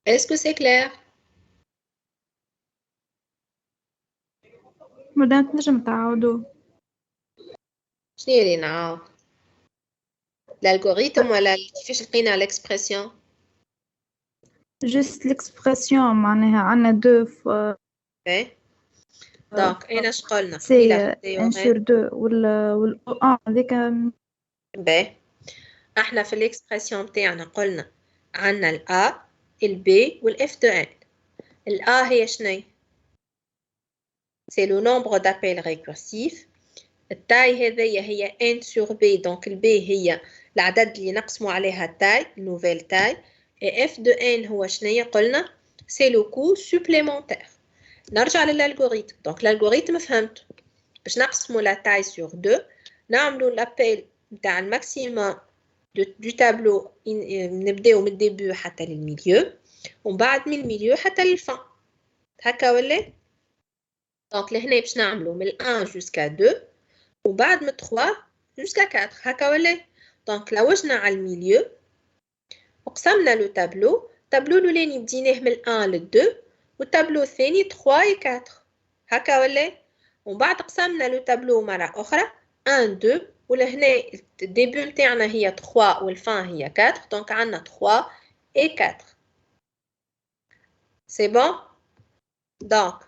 Est-ce que c'est clair?
مدام تنجم تعاودوا
شنو اللي نعاود؟ الالغوريثم ولا كيفاش لقينا الاكسبرسيون؟
جست الاكسبرسيون معناها عندنا دو
ايه دونك اين اش قلنا؟
سي ان سور دو وال ان هذيك
باهي احنا في الاكسبرسيون تاعنا قلنا عندنا الا البي والاف دو ان. الا هي شنو؟ c'est le nombre d'appels récursifs. التاي هذيا هي n sur b donc ال b هي العدد اللي نقسموا عليها التاي nouvelle taille et f de n هو شنية قلنا c'est le coût supplémentaire. نرجع للالغوريثم donc l'algorithme فهمت باش نقسموا la taille sur 2 نعملوا l'appel نتاع الماكسيمum du tableau نبداو من الديبو حتى للميليو ومن بعد من الميليو حتى للفن هكا ولا؟ Donc, لهنا باش نعملو من 1 jusqu'à 2 وبعد من 3 jusqu'à 4 هكا ولا؟ Donc لوجنا على الميليو وقسمنا لو تابلو. التابلو الأولاني بديناه من 1 ل 2 والتابلو الثاني 3 و 4 هكا ولا؟ ومن بعد قسمنا لو تابلو مرة أخرى 1 2 ولهنا الديبو نتاعنا هي 3 والفان هي 4 donc عندنا 3 et 4. C'est bon? Donc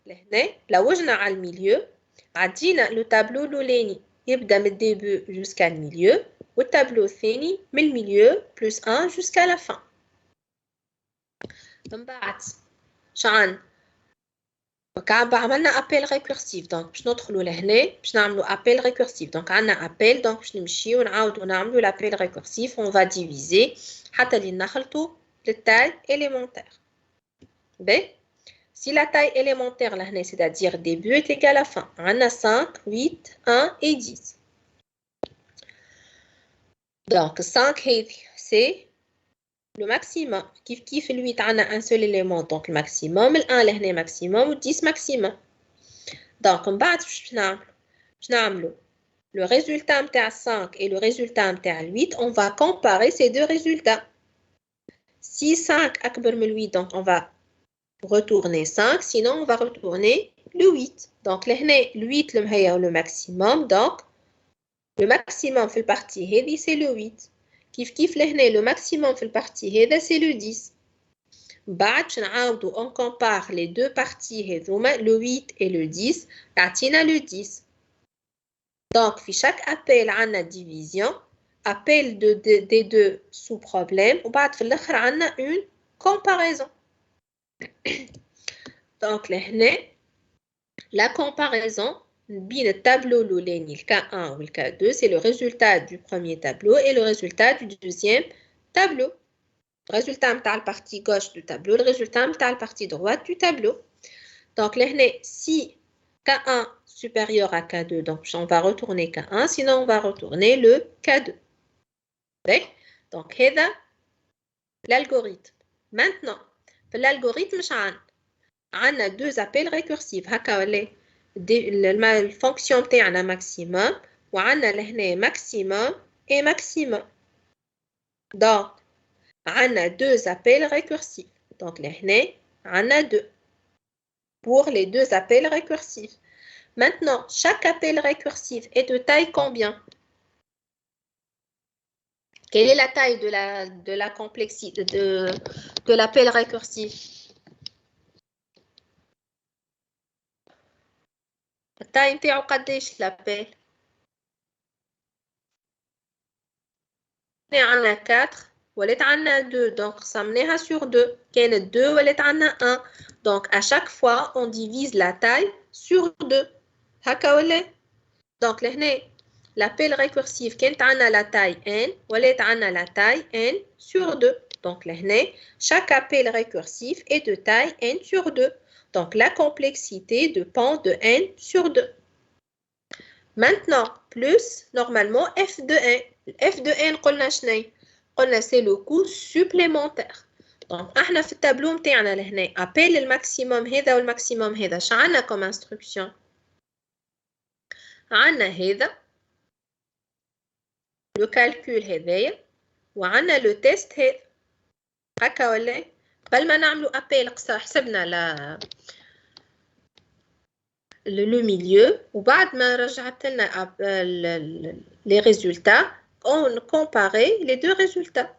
لهنا لوجنا على الميليو عدينا لو تابلو الأولاني يبدأ من الديبو jusqu'à le milieu والتابلو الثاني من الميليو plus 1 jusqu'à la fin. من بعد شعن وكعب عملنا ابيل ريكورسيف دونك باش ندخلوا لهنا باش نعملوا ابيل ريكورسيف دونك عندنا ابيل دونك باش نمشيو ونعاودوا نعملوا لابيل ريكورسيف اون فا ديفيزي حتى اللي نخلطوا للتاي élémentaire. B. Si la taille élémentaire là, c'est-à-dire début est égal à fin. On a 5, 8, 1 et 10. Donc 5 c'est le maximum. Kif le 8 on a un seul élément donc le maximum. Le 1 là maximum ou 10 maximum. Donc on va le résultat de 5 et le résultat de 8. On va comparer ces deux résultats. Si 5 est plus que 8 donc on va retourner 5, sinon on va retourner le 8. Donc, le 8 le maximum, donc le maximum fait partie, c'est le 8. Kif le maximum fait partie, c'est le 10. On compare les deux parties, le 8 et le 10, on a le 10. Donc, chaque appel a une division, appel des deux sous-problèmes, on a une comparaison. Donc, la comparaison entre le tableau le K1 ou le K2, c'est le résultat du premier tableau et le résultat du deuxième tableau. Le résultat de la partie gauche du tableau, le résultat de la partie droite du tableau. Donc, si K1 supérieur à K2, donc on va retourner K1, sinon on va retourner le K2. Donc, c'est l'algorithme. Maintenant, l'algorithme, on a deux appels récursifs. La fonction est un maximum, et on a maximum et maximum. Donc, on a deux appels récursifs. Donc, on a deux pour les deux appels récursifs. Maintenant, chaque appel récursif est de taille combien? Quelle est la taille de la complexité de l'appel récursif? La taille نتاعو قداش l'appel? On a 4 ولات عندنا 2 donc قسمناها sur 2 كانت 2 ولات عندنا 1 donc à chaque fois on divise la taille sur 2 هكا ولا donc لهنا l'appel récursif كانت عندنا la taille n ولات عندنا la taille n sur 2 donc لهنا chaque appel récursif est de taille n sur 2 donc la complexité dépend de n sur 2 maintenant plus normalement f de n f de n قلنا شنو قلنا c'est le coût supplémentaire donc احنا في التابلو نتاعنا لهنا appel الماكسيموم هذا والماكسيموم هذا شو عندنا comme instruction عندنا هذا لو كالكول هذايا وعندنا لو تيست هذا هكا ولا قبل ما نعملوا ابيل قصا حسبنا le milieu وبعد ما رجعت لنا les résultats on comparait les deux résultats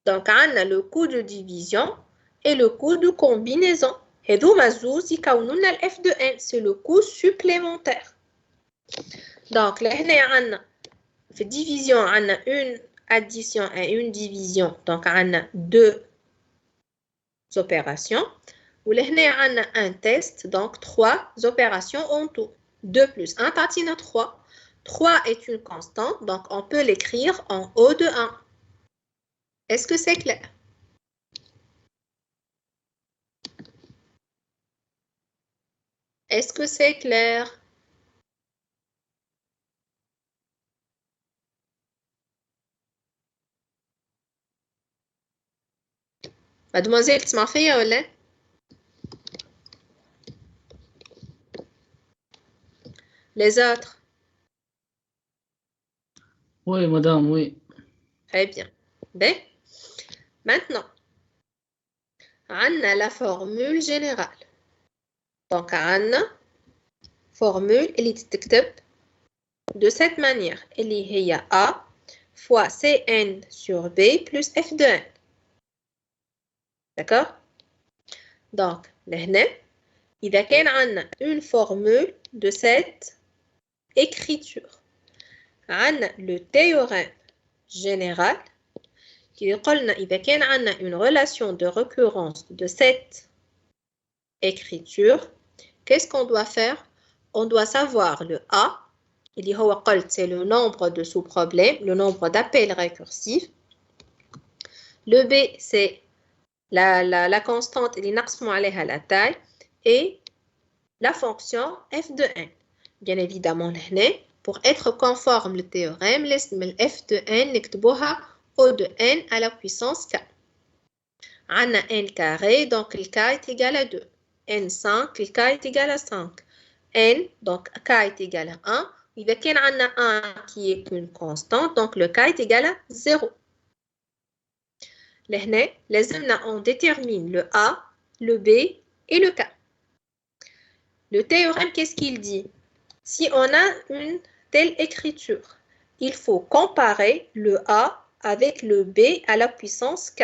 donc on a le coût de division et le coût de combinaison هذوما زوز يكونوا لنا f de n c'est le coût supplémentaire donc لهنا عندنا في division عندنا une addition et une division donc عندنا deux opérations ولهنا عندنا un test donc 3 opérations en tout 2 plus 1 تعطينا 3 3 est une constante donc on peut l'écrire en haut de 1 est-ce que c'est clair est-ce que c'est clair mademoiselle تسمع فيا ولا les autres
Oui, madame, oui.
Très bien. Ben, maintenant, on a la formule générale. Donc, on a formule qui est de cette manière. Il y a A fois Cn sur B plus F de n. D'accord? Donc, إذا كان عندنا une formule de cette écriture عندنا le théorème général qui يقولنا إذا كان عندنا une relation de récurrence de cette écriture, qu'est-ce qu'on doit faire? On doit savoir le A, اللي هو قلت c'est le nombre de sous-problèmes, le nombre d'appels récursifs. Le B, c'est la constante اللي نقسموا عليها la taille et la fonction f de n. Bien évidemment, pour être conforme le théorème, لازم ال f de n نكتبوها O de n à la puissance k. On a n carré, donc le k est égal à 2. n5, le k est égal à 5. n, donc k est égal à 1. إذا كان عندنا 1 qui est une constante, donc le k est égal à 0. لهنا لازمنا on détermine le A, le B et le K. Le théorème, qu'est-ce qu'il dit? Si on a une telle écriture, il faut comparer le A avec le B à la puissance K.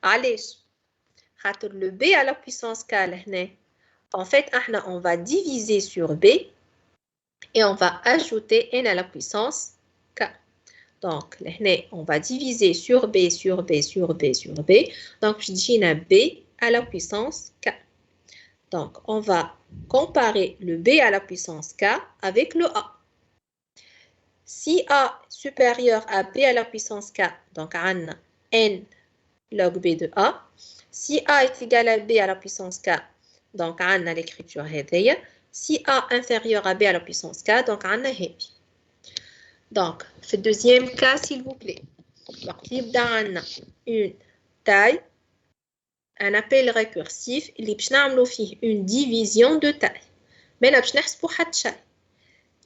علاش؟ خاطر le B à la puissance K لهنا. En fait, on va diviser sur B et on va ajouter n à la puissance K. Donc, on va diviser sur B, sur B, sur B, sur B. Donc, je dis B à la puissance K. Donc, on va comparer le B à la puissance K avec le A. Si A est supérieur à B à la puissance K, donc on a n log B de A. Si A est égal à B à la puissance K, donc on a l'écriture هذيا. Si A inférieur à B à la puissance K, donc on a هذي. Donc, le deuxième cas, s'il vous plaît. Donc, il y a une taille, un appel récursif, il y a une division de taille. Mais nous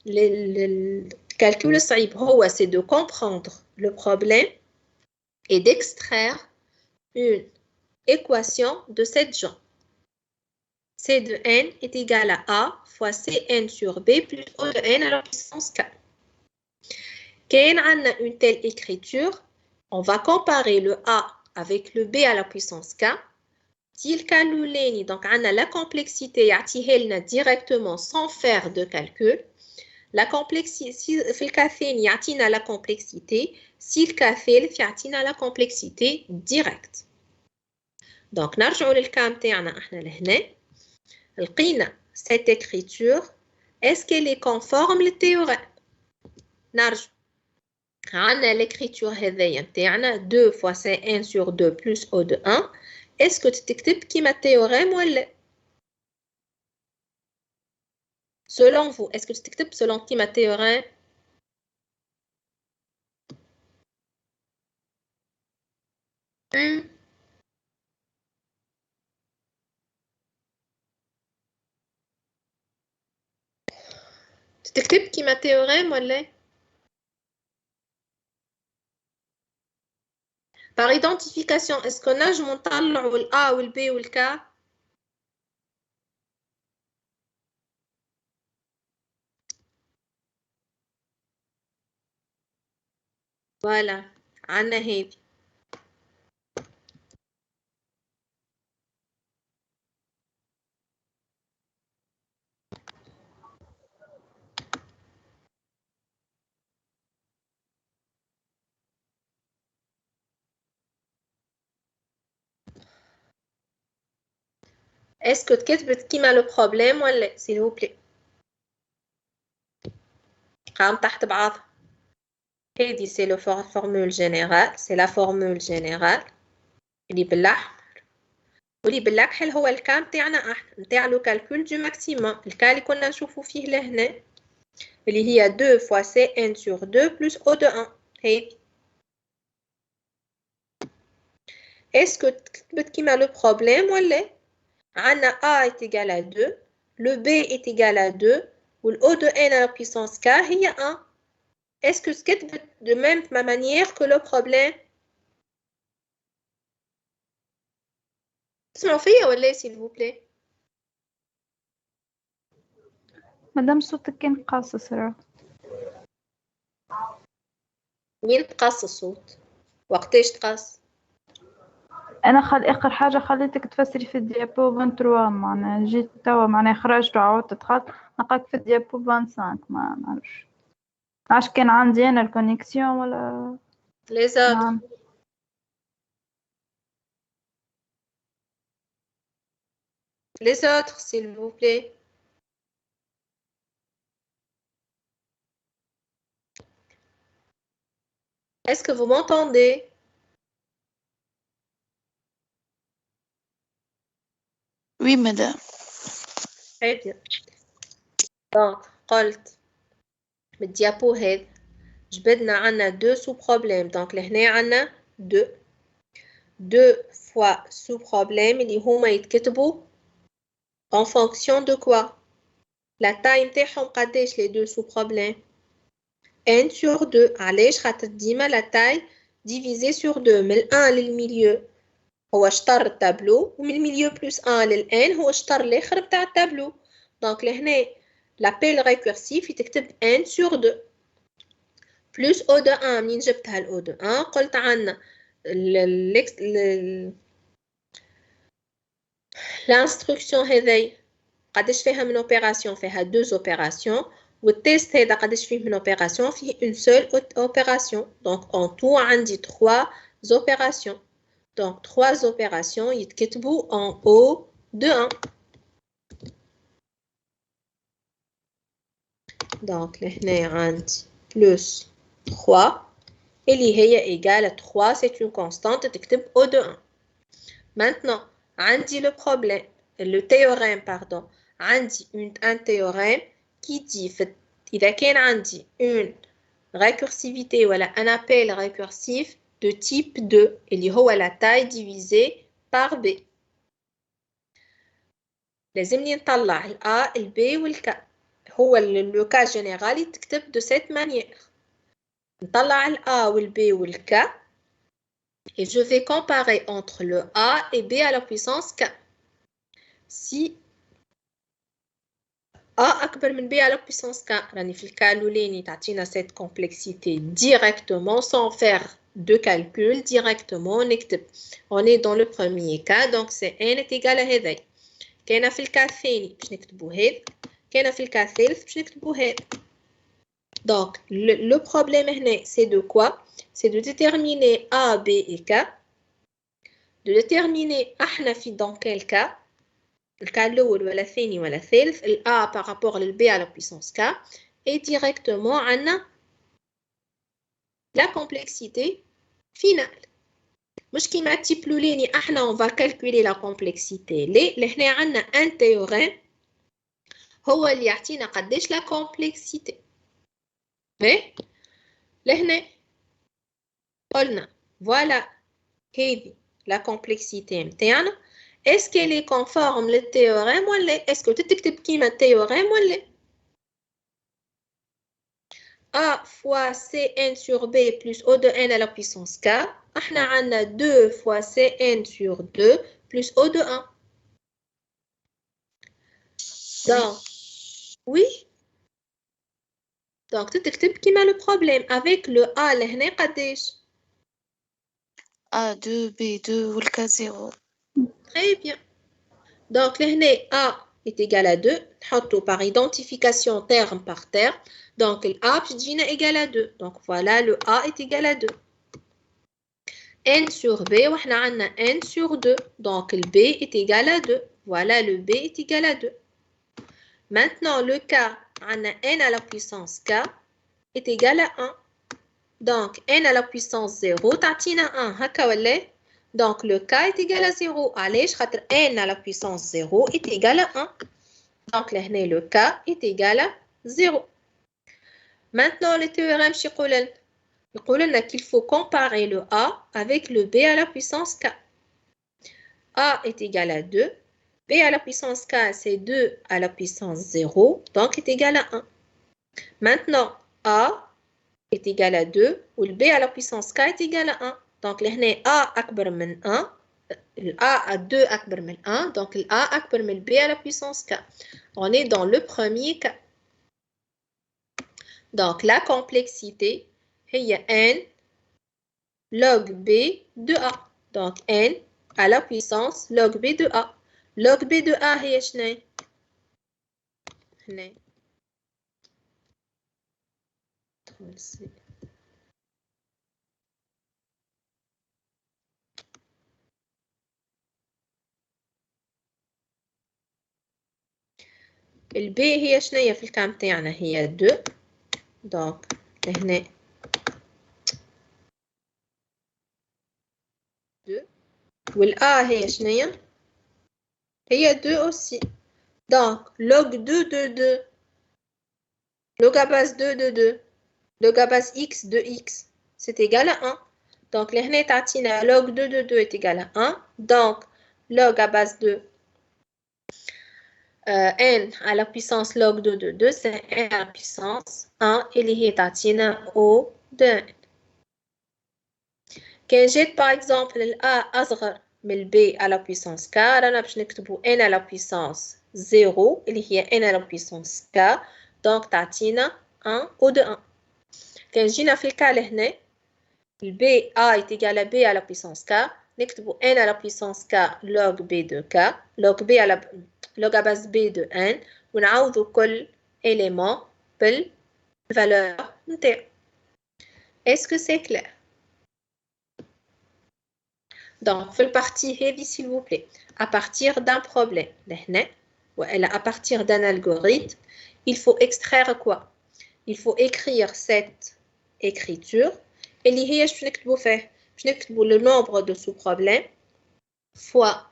ne le calcul c'est de comprendre le problème et d'extraire une équation de cette genre. C de n est égal à A fois Cn sur B plus O de n à la puissance k. Quand on a une telle écriture, on va comparer le A avec le B à la puissance K. Si le cas donc on a la complexité directement sans faire de calcul. La complexité, si le cas il y a la complexité, si le cas il y a la complexité directe. Donc, نرجعوا للكام تاعنا احنا لهنا. لقينا cette écriture, est-ce qu'elle est conforme au théorème? نرجع. On a l'écriture هذيا تاعنا 2 fois Cn sur 2 plus O de 1. Est-ce que tu تكتب كيما théorème ولا؟ Selon vous, est-ce que tu تكتب selon كيما théorème? تكتب كيما théorème ولا؟ Par identification, est-ce qu'on a نطلعوا ال A ou le B ou le K? Voilà, عنا هذه. Est-ce que تكتبت كيما le problème ولا s'il vous plaît؟ قام تحت بعضها. هذه c'est le formule générale, c'est la formule générale اللي بالأحمر. واللي بالأكحل هو الكام تاعنا احنا نتاع لو كالكول دو ماكسيموم، الكا اللي كنا نشوفوا فيه لهنا اللي هي 2 fois Cn sur 2 plus O de 1. هذه. Est-ce que تكتبت كيما le problème ولا؟ عندنا A est égal à 2, le B est égal à 2, ou le O de n à la puissance k هي 1. Est-ce que c'est de même manière que le problème? تسمعوا فيا ولا s'il vous plaît؟
مدام صوتك كان قاصص راه.
وين تقص الصوت؟ وقتاش تقص؟
انا اخر حاجه خليتك تفسري في الديابو 23 معناها جيت توا معناها خرجت وعاودت دخلت لقاك في الديابو 25 ما نعرفش عاش كان عندي انا الكونيكسيون ولا
Les autres.
نعم.
Les autres, s'il vous plaît. Est-ce que vous m'entendez?
Oui, madame.
Très bien. Donc, قلت بالديابو هذا جبدنا عنا deux sous-problèmes. Donc, لهنا عنا deux fois sous-problèmes اللي هما يتكتبوا en fonction de quoi? La taille نتاعهم قداش les deux sous-problèmes? n sur 2. علاش؟ خاطر ديما la taille divisée sur 2 من ال 1 للميليو هو شطر التابلو ومن الميليو بلس 1 لل n هو شطر الاخر بتاع التابلو. دونك لهنا l'appel récursif يتكتب n sur 2 plus o de 1. منين جبتها ال o de 1؟ قلت عنا l'instruction هذي قداش فيها من اوبيراسيون؟ فيها deux opérations. والتيست هذا قداش فيه من اوبيراسيون؟ فيه une seule opération. Donc en tout عندي 3 opérations. Donc 3 opérations يتكتبوا en O de 1. Donc لهنا عندي plus 3 اللي هي égale à 3. C'est une constante تكتب O de 1. Maintenant عندي le problème, le théorème pardon. عندي un théorème qui dit إذا كان عندي une récursivité ولا un appel récursif de type 2 اللي هو la taille divisée par B. لازمني نطلع ال A, ال B وال K. هو le cas général يتكتب de cette manière. نطلع ال A وال B وال K et je vais comparer entre le A et B à la puissance K. Si A أكبر من B à la puissance K, راني في الكا الأولاني تعطينا cette complexité directement sans faire de calcul directement نكتب. On est dans le premier cas, donc c'est n est égal à هذي. كاينة في الكا الثاني باش نكتبو هذا. كاينة في الكا الثالث باش نكتبو هذا. Donc le problème هنا c'est de quoi? C'est de déterminer A, B et K. De déterminer احنا في dans quel cas. Le cas الأول ولا الثاني ولا الثالث. ال A par rapport لل B à la puissance K. Et directement عنا la complexité finale. مش كيما التيب الأولاني احنا on va calculer la complexité. ليه؟ لهنا عنا un théorème هو اللي يعطينا قداش la complexité. باهي؟ لهنا قلنا voilà هذه la complexité متاعنا. Est-ce qu'elle est conforme le théorème ولا est-ce que تكتب كيما التhéorème ولا A fois Cn sur B plus O de n à la puissance K. احنا عندنا 2 fois Cn sur 2 plus O de 1. Donc, oui. Donc, تكتب كيما le problème avec le A لهنا قداش؟
A2, B2 والك 0.
Très bien. Donc, لهنا A est égal à 2. نحطو par identification terme par terme. Donc, le A est égal à 2. Donc, voilà, le A est égal à 2. N sur B, on a N sur 2. Donc, le B est égal à 2. Voilà, le B est égal à 2. Maintenant, le K, on a N à la puissance K est égal à 1. Donc, N à la puissance 0, t'atina 1. Haka wala? Donc, le K est égal à 0. Allez, je vais N à la puissance 0 est égal à 1. Donc, le K est égal à 0. Maintenant, le théorème qu'il faut comparer le A avec le B à la puissance K. A est égal à 2. B à la puissance K, c'est 2 à la puissance 0. Donc, est égal à 1. Maintenant, A est égal à 2. Ou le B à la puissance K est égal à 1. Donc, le A akbar min 1. Le A à 2 akbar min 1. Donc, le A akbar min B à la puissance K. On est dans le premier cas. Donc, la complexité, il y a n log B de A. Donc, n à la puissance log B de A. log B de A هي شنو؟ هنا الB هي شنو في الكام تاعنا؟ هي 2. دونك هنا 2 والA هي شنو؟ هي 2 aussi. Donc log 2 de 2 log à base 2 de 2 log à base x de x c'est égal à 1. Donc لهنا تعطينا log 2 de 2 est égal à 1. Donc log à base de n à la puissance log 2 de 2 c'est n à la puissance 1 اللي هي تعطينا O de n. كان جات par exemple الA أصغر من ال B à la puissance k رانا باش نكتبو n à la puissance 0 اللي هي n à la puissance k. donc تعطينا 1 O de 1. كان جينا في الكا لهنا ال B A est égal à B à la puissance k نكتبو n à la puissance k log B de k log B à la log à base B de n ونعوضو كل élément بالvaleur نتاعو. Est-ce que c'est clair? Donc, في الpartie هذه s'il vous plaît, à partir d'un problème, à partir d'un algorithme, il faut extraire quoi? Il faut écrire cette écriture. اللي هي باش نكتبو فيه؟ باش نكتبو le nombre de sous-problèmes fois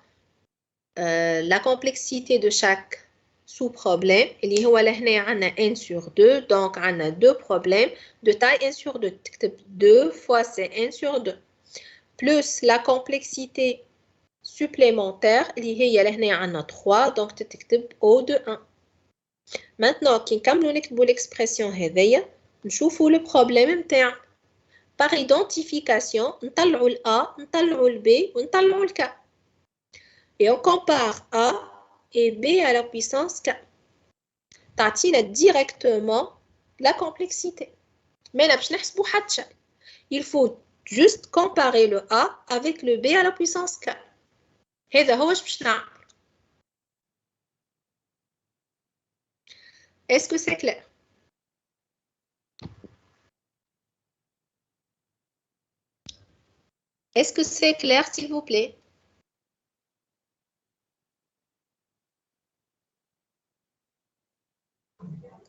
la complexité de chaque sous-problème. اللي هو لهنا عندنا n sur 2, donc عندنا 2 problèmes de taille n sur 2. تكتب 2 fois c'est n sur 2. plus la complexité supplémentaire اللي هي لهنا عندنا 3 donc تكتب O de 1. maintenant كي نكملو نكتبو l'expression هذيا نشوفو le problème نتاعنا par identification نطلعو ال A نطلعو ال B ونطلعو ال K et on compare A et B à la puissance K تعطينا directement la complexité. mais لا باش نحسبو حتى شيء. il faut juste comparer le A avec le B à la puissance K. هذا هو باش نعمل. Est-ce que c'est clair? Est-ce que c'est clair s'il vous plaît?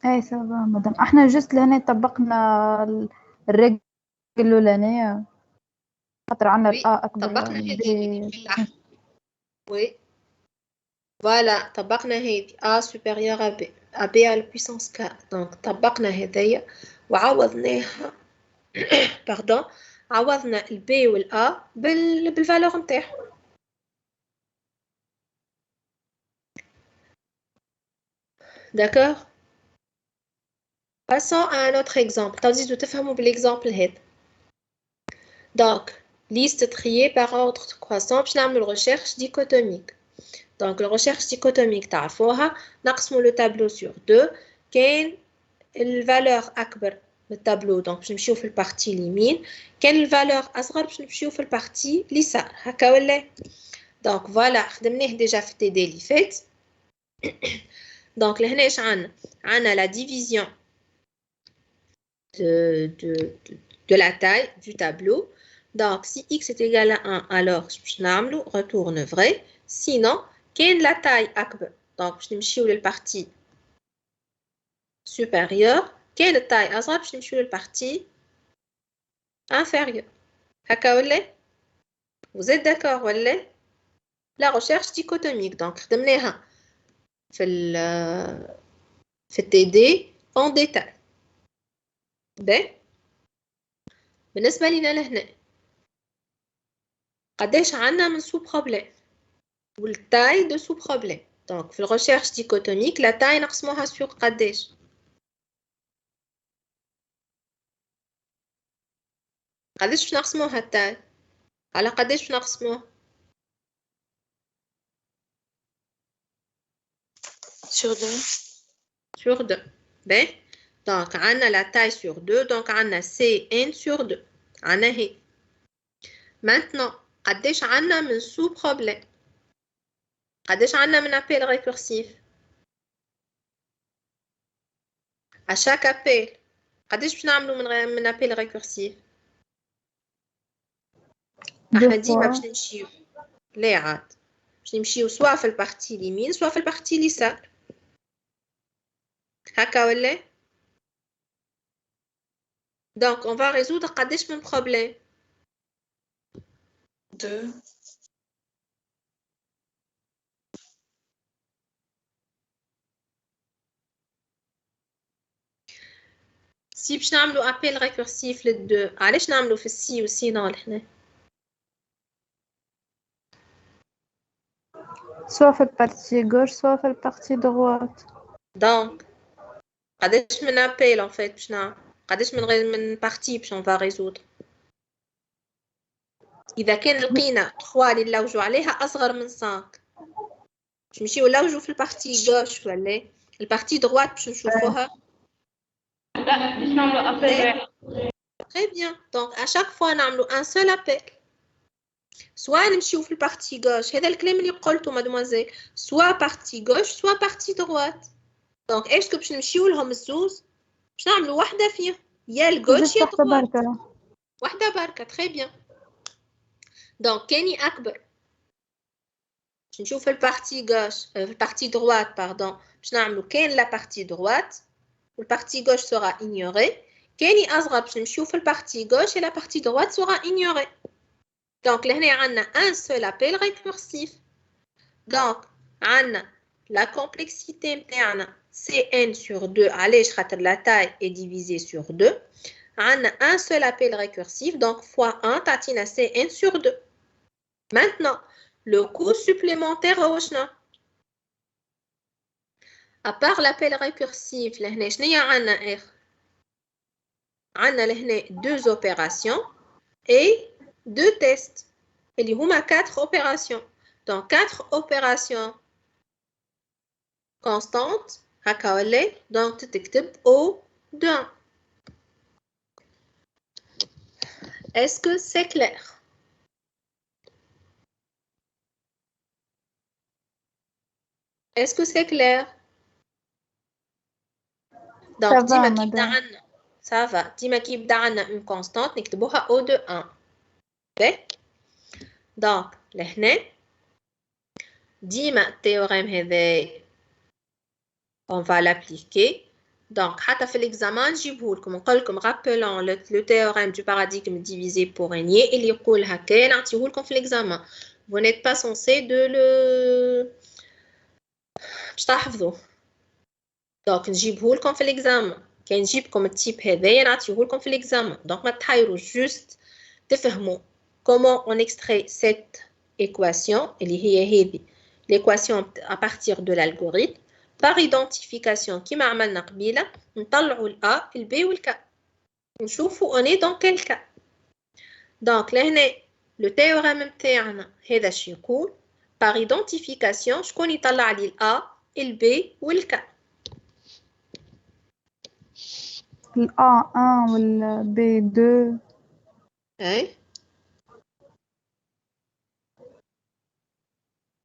اي سافا مدام. احنا جست لهنا طبقنا الرجل الأولانية خاطر عندنا
Oui,
الآ أكبر
طبقنا
من
هذه
بي.
في اللحظة. Oui. Voilà, طبقنا هذه A supérieur à B à la puissance K. donc طبقنا هذيا وعوضناها pardon عوضنا ال B وال A بالفالور نتاعهم. D'accord? Passons à un autre exemple. تزيدوا تفهموا بالexemple هذا. Donc, liste triée par ordre croissant باش نعملوا recherche dichotomique. Donc, la recherche dichotomique تعرفوها نقسموا le tableau sur 2 كاين الفالور أكبر من التابلو donc باش نمشيو في البارتي اليمين كاين الفالور أصغر باش نمشيو في البارتي اليسار هكا ولا donc voilà خدمناه ديجا في التي دي اللي فات. donc لهنا اش عندنا la division de la taille du tableau. donc si x est égal à 1 alors باش نعملو retourne vrai sinon كاين la taille أكبر donc باش نمشيو للبارتي supérieure كاين التاي أصغر باش نمشيو للبارتي inférieure هكا ولا vous êtes d'accord ولا la recherche dichotomique donc خدمناها في التي دي en détail. بالنسبة لنا لهنا قداش عندنا من sous problème والتاي de sous problème. donc في الrecherche dichotomique la taille نقسموها sur قداش باش نقسموها التاي على قداش باش نقسموها sur 2 باهي donc عندنا la taille sur 2 donc عندنا C n sur 2 عندنا هي. maintenant قديش عنا من sous problème قديش عنا من appel récursif à chaque appel قديش باش نعملوا من appel récursif احنا ديما باش نمشيو لا عاد باش نمشيو سواء في البارتي اليمين سواء في البارتي اليسار هكا ولا donc on va résoudre قديش من problème
2
سي باش نعملوا ابيل ريكورسيف للدو علاش نعملوا في السي والسي نون هنا
سواء في البارتي غوش سواء في البارتي دروات
دونك قداش من ابيل ان فيت باش نعمل قداش من بارتي باش on va résoudre اذا كان لقينا 3 اللي نلوجوا عليها اصغر من 5 باش نمشيو نلوجوا في البارتي غوش ولا البارتي دروات باش نشوفوها
لا باش نعملوا ابل
Très bien. Donc, à chaque fois, on a un seul appel. Soit نمشيو في البارتي gauche. هذا الكلام اللي قلته mademoiselle. Soit partie gauche, soit partie droite. Donc, est-ce que باش نمشيو لهم الزوز؟ باش نعملوا واحدة فيهم. يا الجوش يا droite. واحدة بركة. Très bien. Donc, كاني أكبر. باش نشوف البارتي gauche, البارتي droite, pardon. باش نعملوا كان la partie droite. البارتي gauche sera ignorée. كاني أصغر باش نمشيو في البارتي gauche et la partie droite sera ignorée. Donc لهنا عندنا un seul appel récursif. Donc عندنا la complexité نتاعنا Cn sur 2 علاش خاطر la taille est divisée sur 2. عندنا un seul appel récursif donc fois 1 تعطينا Cn sur 2. Maintenant le coût supplémentaire هو شنو؟ à part l'appel récursif لهنا شنيا عندنا اخر؟ عندنا لهنا 2 opérations et 2 tests. اللي هما 4 opérations. Donc 4 opérations constantes. هكا ولا donc تكتب O de 1. Est-ce que c'est clair? Est-ce que c'est clair? Donc ديما كيبدا عندنا ça va. ديما كيبدا عندنا une constante نكتبوها O de 1. Ok? Donc لهنا ديما التhéorème هذا on va l'appliquer. Donc حتى في l'examen نجيبه لكم نقول لكم rappelant le théorème du paradigme divisé pour régner اللي يقول هكا نعطيه لكم في l'examen. Vous n'êtes pas censé de le باش تحفظوه. Donc نجيبه لكم في l'examen. كان نجيبكم التيب هذايا نعطيه لكم في l'examen. Donc ما تحيروش juste تفهموا comment on extrait cette équation اللي هي هذه l'équation à partir de l'algorithme par identification كما عملنا قبيله نطلعوا ال A, ال B وال K نشوفوا on est dans quel cas. Donc لهنا le théorème نتاعنا هذا شي يقول par identification شكون يطلع لي ال A, ال B وال K.
ال A1 وال B2
اي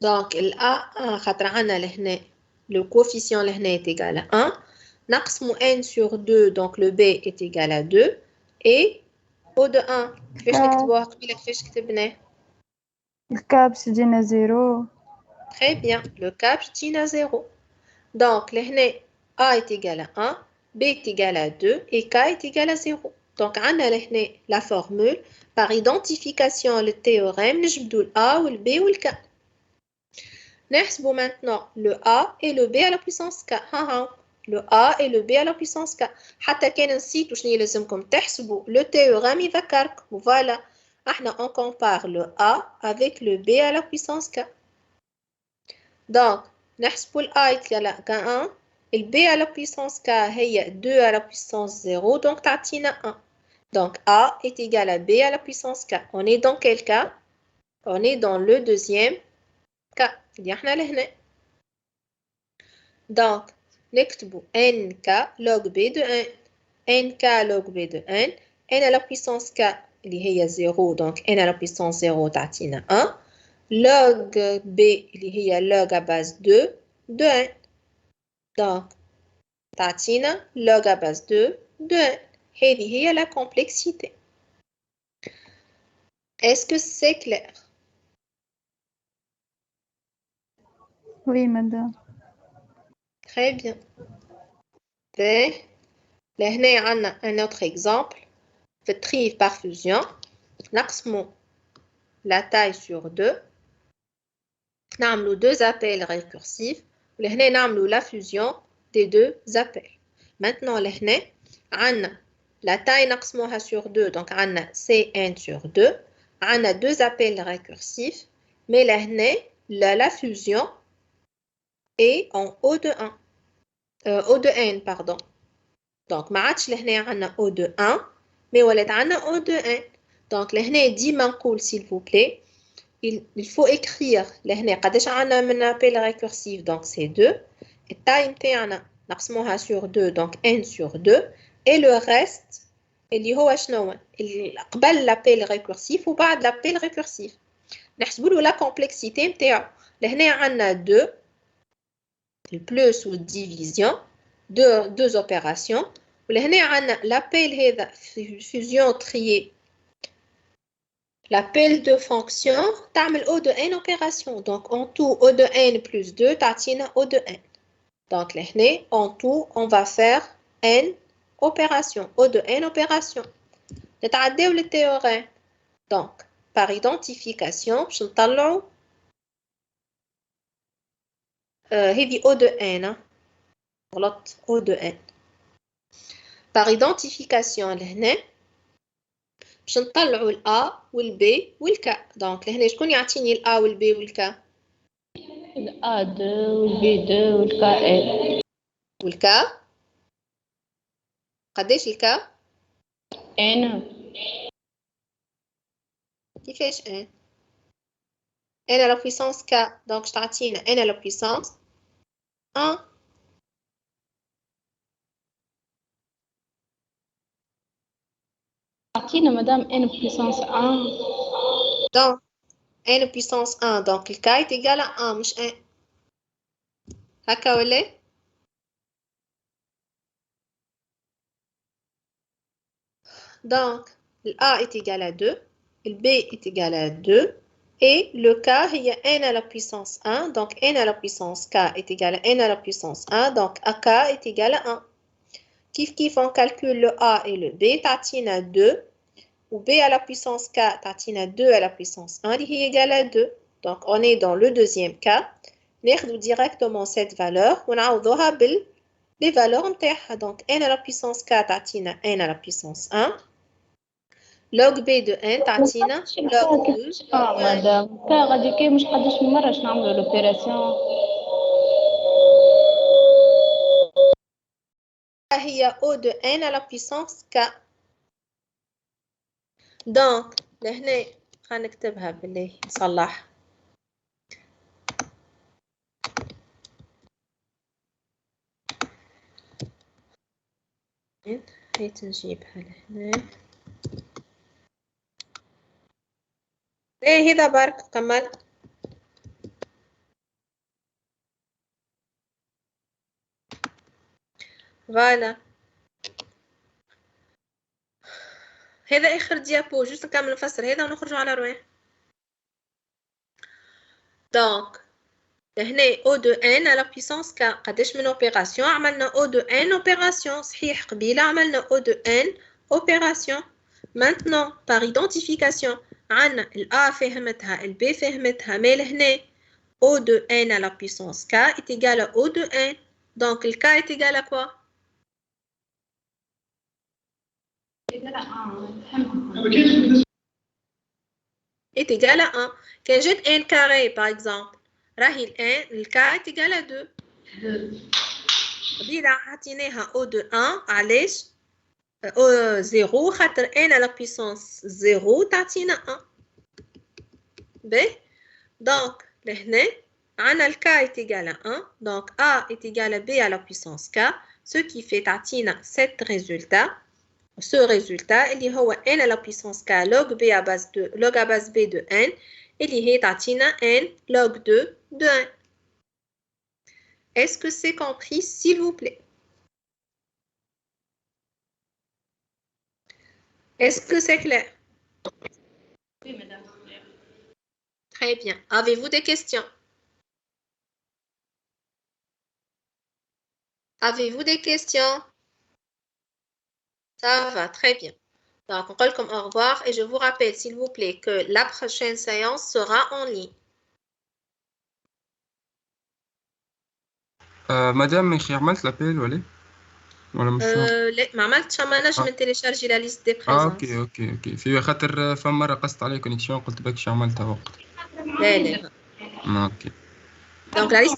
Donc, A خاطر عنا لهنا le coefficient لهنا est égal à 1. نقسمو n sur 2, donc le b est égal à 2. Et O de 1, كيفاش نكتبوها قبيله كيفاش كتبناه؟
الكابس يجينا 0.
Très bien, le cap تجينا 0. Donc, لهنا A est égal à 1, B est égal à 2 et K est égal à 0. Donc, عنا لهنا la formule par identification le théorème نجبدو ال A ou le B ou le K. نحسبوا maintenant le A et le B à la puissance K. Le A et le B à la puissance K. حتى كان نسيتوا شنو يلزمكم تحسبوا le théorème يذكركم. Voilà. احنا on compare le A avec le B à la puissance K. Donc نحسبوا ال A égal à K1. Le B à la puissance K هي 2 à la puissance 0. Donc تعطينا 1. Donc A est égal à B à la puissance K. On est dans quel cas? On est dans le deuxième cas. اللي احنا لهنا. Donc نكتبوا nk log b de 1. nk log b de 1. n à la puissance k اللي هي 0 donc n à la puissance 0 تعطينا 1 log b اللي هي log à base 2 de n donc تعطينا log à base 2 de n هذه هي la complexité. Est-ce que c'est clair?
Oui, madame.
Très bien. لهنا عندنا un autre exemple. في tri par fusion. نقسموا la taille sur 2. نعملوا 2 appels récursifs. ولهنا نعملوا la fusion des 2 appels. Maintenant لهنا عندنا la taille نقسموها sur 2. Donc عندنا Cn sur 2. عندنا 2 appels récursifs. Mais لهنا la fusion est en O de 1. O de n, pardon. Donc, ما عادش لهنا عندنا O de 1, mais ولات عندنا O de n. Donc, لهنا ديما نقول s'il vous plaît, il faut écrire لهنا قداش عندنا من appel récursif, donc c'est 2. التايم نتاعنا نقسموها sur 2, donc n sur 2. Et le reste, اللي هو شنو؟ قبل l'appel récursif وبعد l'appel récursif. نحسبوا له la complexité نتاعو. لهنا عندنا 2. Le plus ou division, deux opérations. ولهنا عندنا l'appel هذا fusion triée. L'appel de fonction تعمل O de n opération. Donc en tout O de n plus 2 تعطينا O de n. Donc لهنا en tout on va faire n opérations. O de n opérations. نتعداو للتhéorème. Donc par identification باش نطلعوا هذه O de n. غلط O de n. Par identification لهنا باش نطلعوا ال A وال B وال K. Donc لهنا شكون يعطيني ال A وال B وال K؟
ال A2 وال B2 وال KL.
وال K؟ قداش ال K؟
N.
كيفاش n؟ n à la puissance K. Donc تعطينا n à la puissance 1.
أعطينا مدام N puissance 1.
Donc n puissance 1. Donc le K est égal à 1 مش 1. هكا ولا؟ Donc le A est égal à 2. Le B est égal à 2. Et le K هي n à la puissance 1. Donc n à la puissance K est égal à n à la puissance 1. Donc AK est égal à 1. Kif on calcule le A et le B. تعطينا 2. Ou B à la puissance K تعطينا 2 à la puissance 1 qui est égal à 2. Donc on est dans le deuxième cas. ناخذ directement cette valeur ونعوضوها les valeurs نتاعها. Donc n à la puissance K تعطينا n à la puissance 1. log B de n تعطينا log 2.
مدام كا غادي كي مش قداش من مرة نعملوا l'opération.
هي O de n à la puissance K. Donc لهنا خلينا نكتبها بالله نصلح. هيت نجيبها لهنا. ايه هذا برك كمل. فوالا هذا اخر ديابو. جوست نكمل نفسر هذا ونخرجوا على روان. دونك هنا O de n à la puissance K. قداش من اوبيراسيون عملنا O de n اوبيراسيون. صحيح قبيله عملنا O de n اوبيراسيون. Maintenant par identification عندنا ال A فهمتها ال B فهمتها. mais لهنا O de n à la puissance K est égal à O de n. Donc le K est égal à quoi? est égal à 1. Quand j'ai n carré par exemple, راهي le K est égal à 2. قبيلة عطيناها O de 1 علاش؟ 0 خاطر n à la puissance 0 تعطينا 1. باهي donc لهنا عندنا le K est égal à 1. donc A est égal à B à la puissance K, ce qui fait تعطينا 7 résultats. ce résultat اللي هو n à la puissance k log b à base de log à base b de n اللي هي تعطينا n log 2 de 1. Est-ce que c'est compris, s'il vous plaît? Est-ce que c'est clair?
Oui, madame.
Très bien. Avez-vous des questions? Avez-vous des questions? Ça va, très bien. Donc, on colle comme au revoir et je vous rappelle, s'il vous plaît, que la prochaine séance sera en ligne.
مدام يا عملت لابيل ولا مش
لا ما عملتش ماناش من تيليشارجي لا ليست دي بريزونس.
اوكي في خاطر فما مرة قصت علي كونيكسيون قلت باكش عملتها وقت.
لا
اوكي
Donc la liste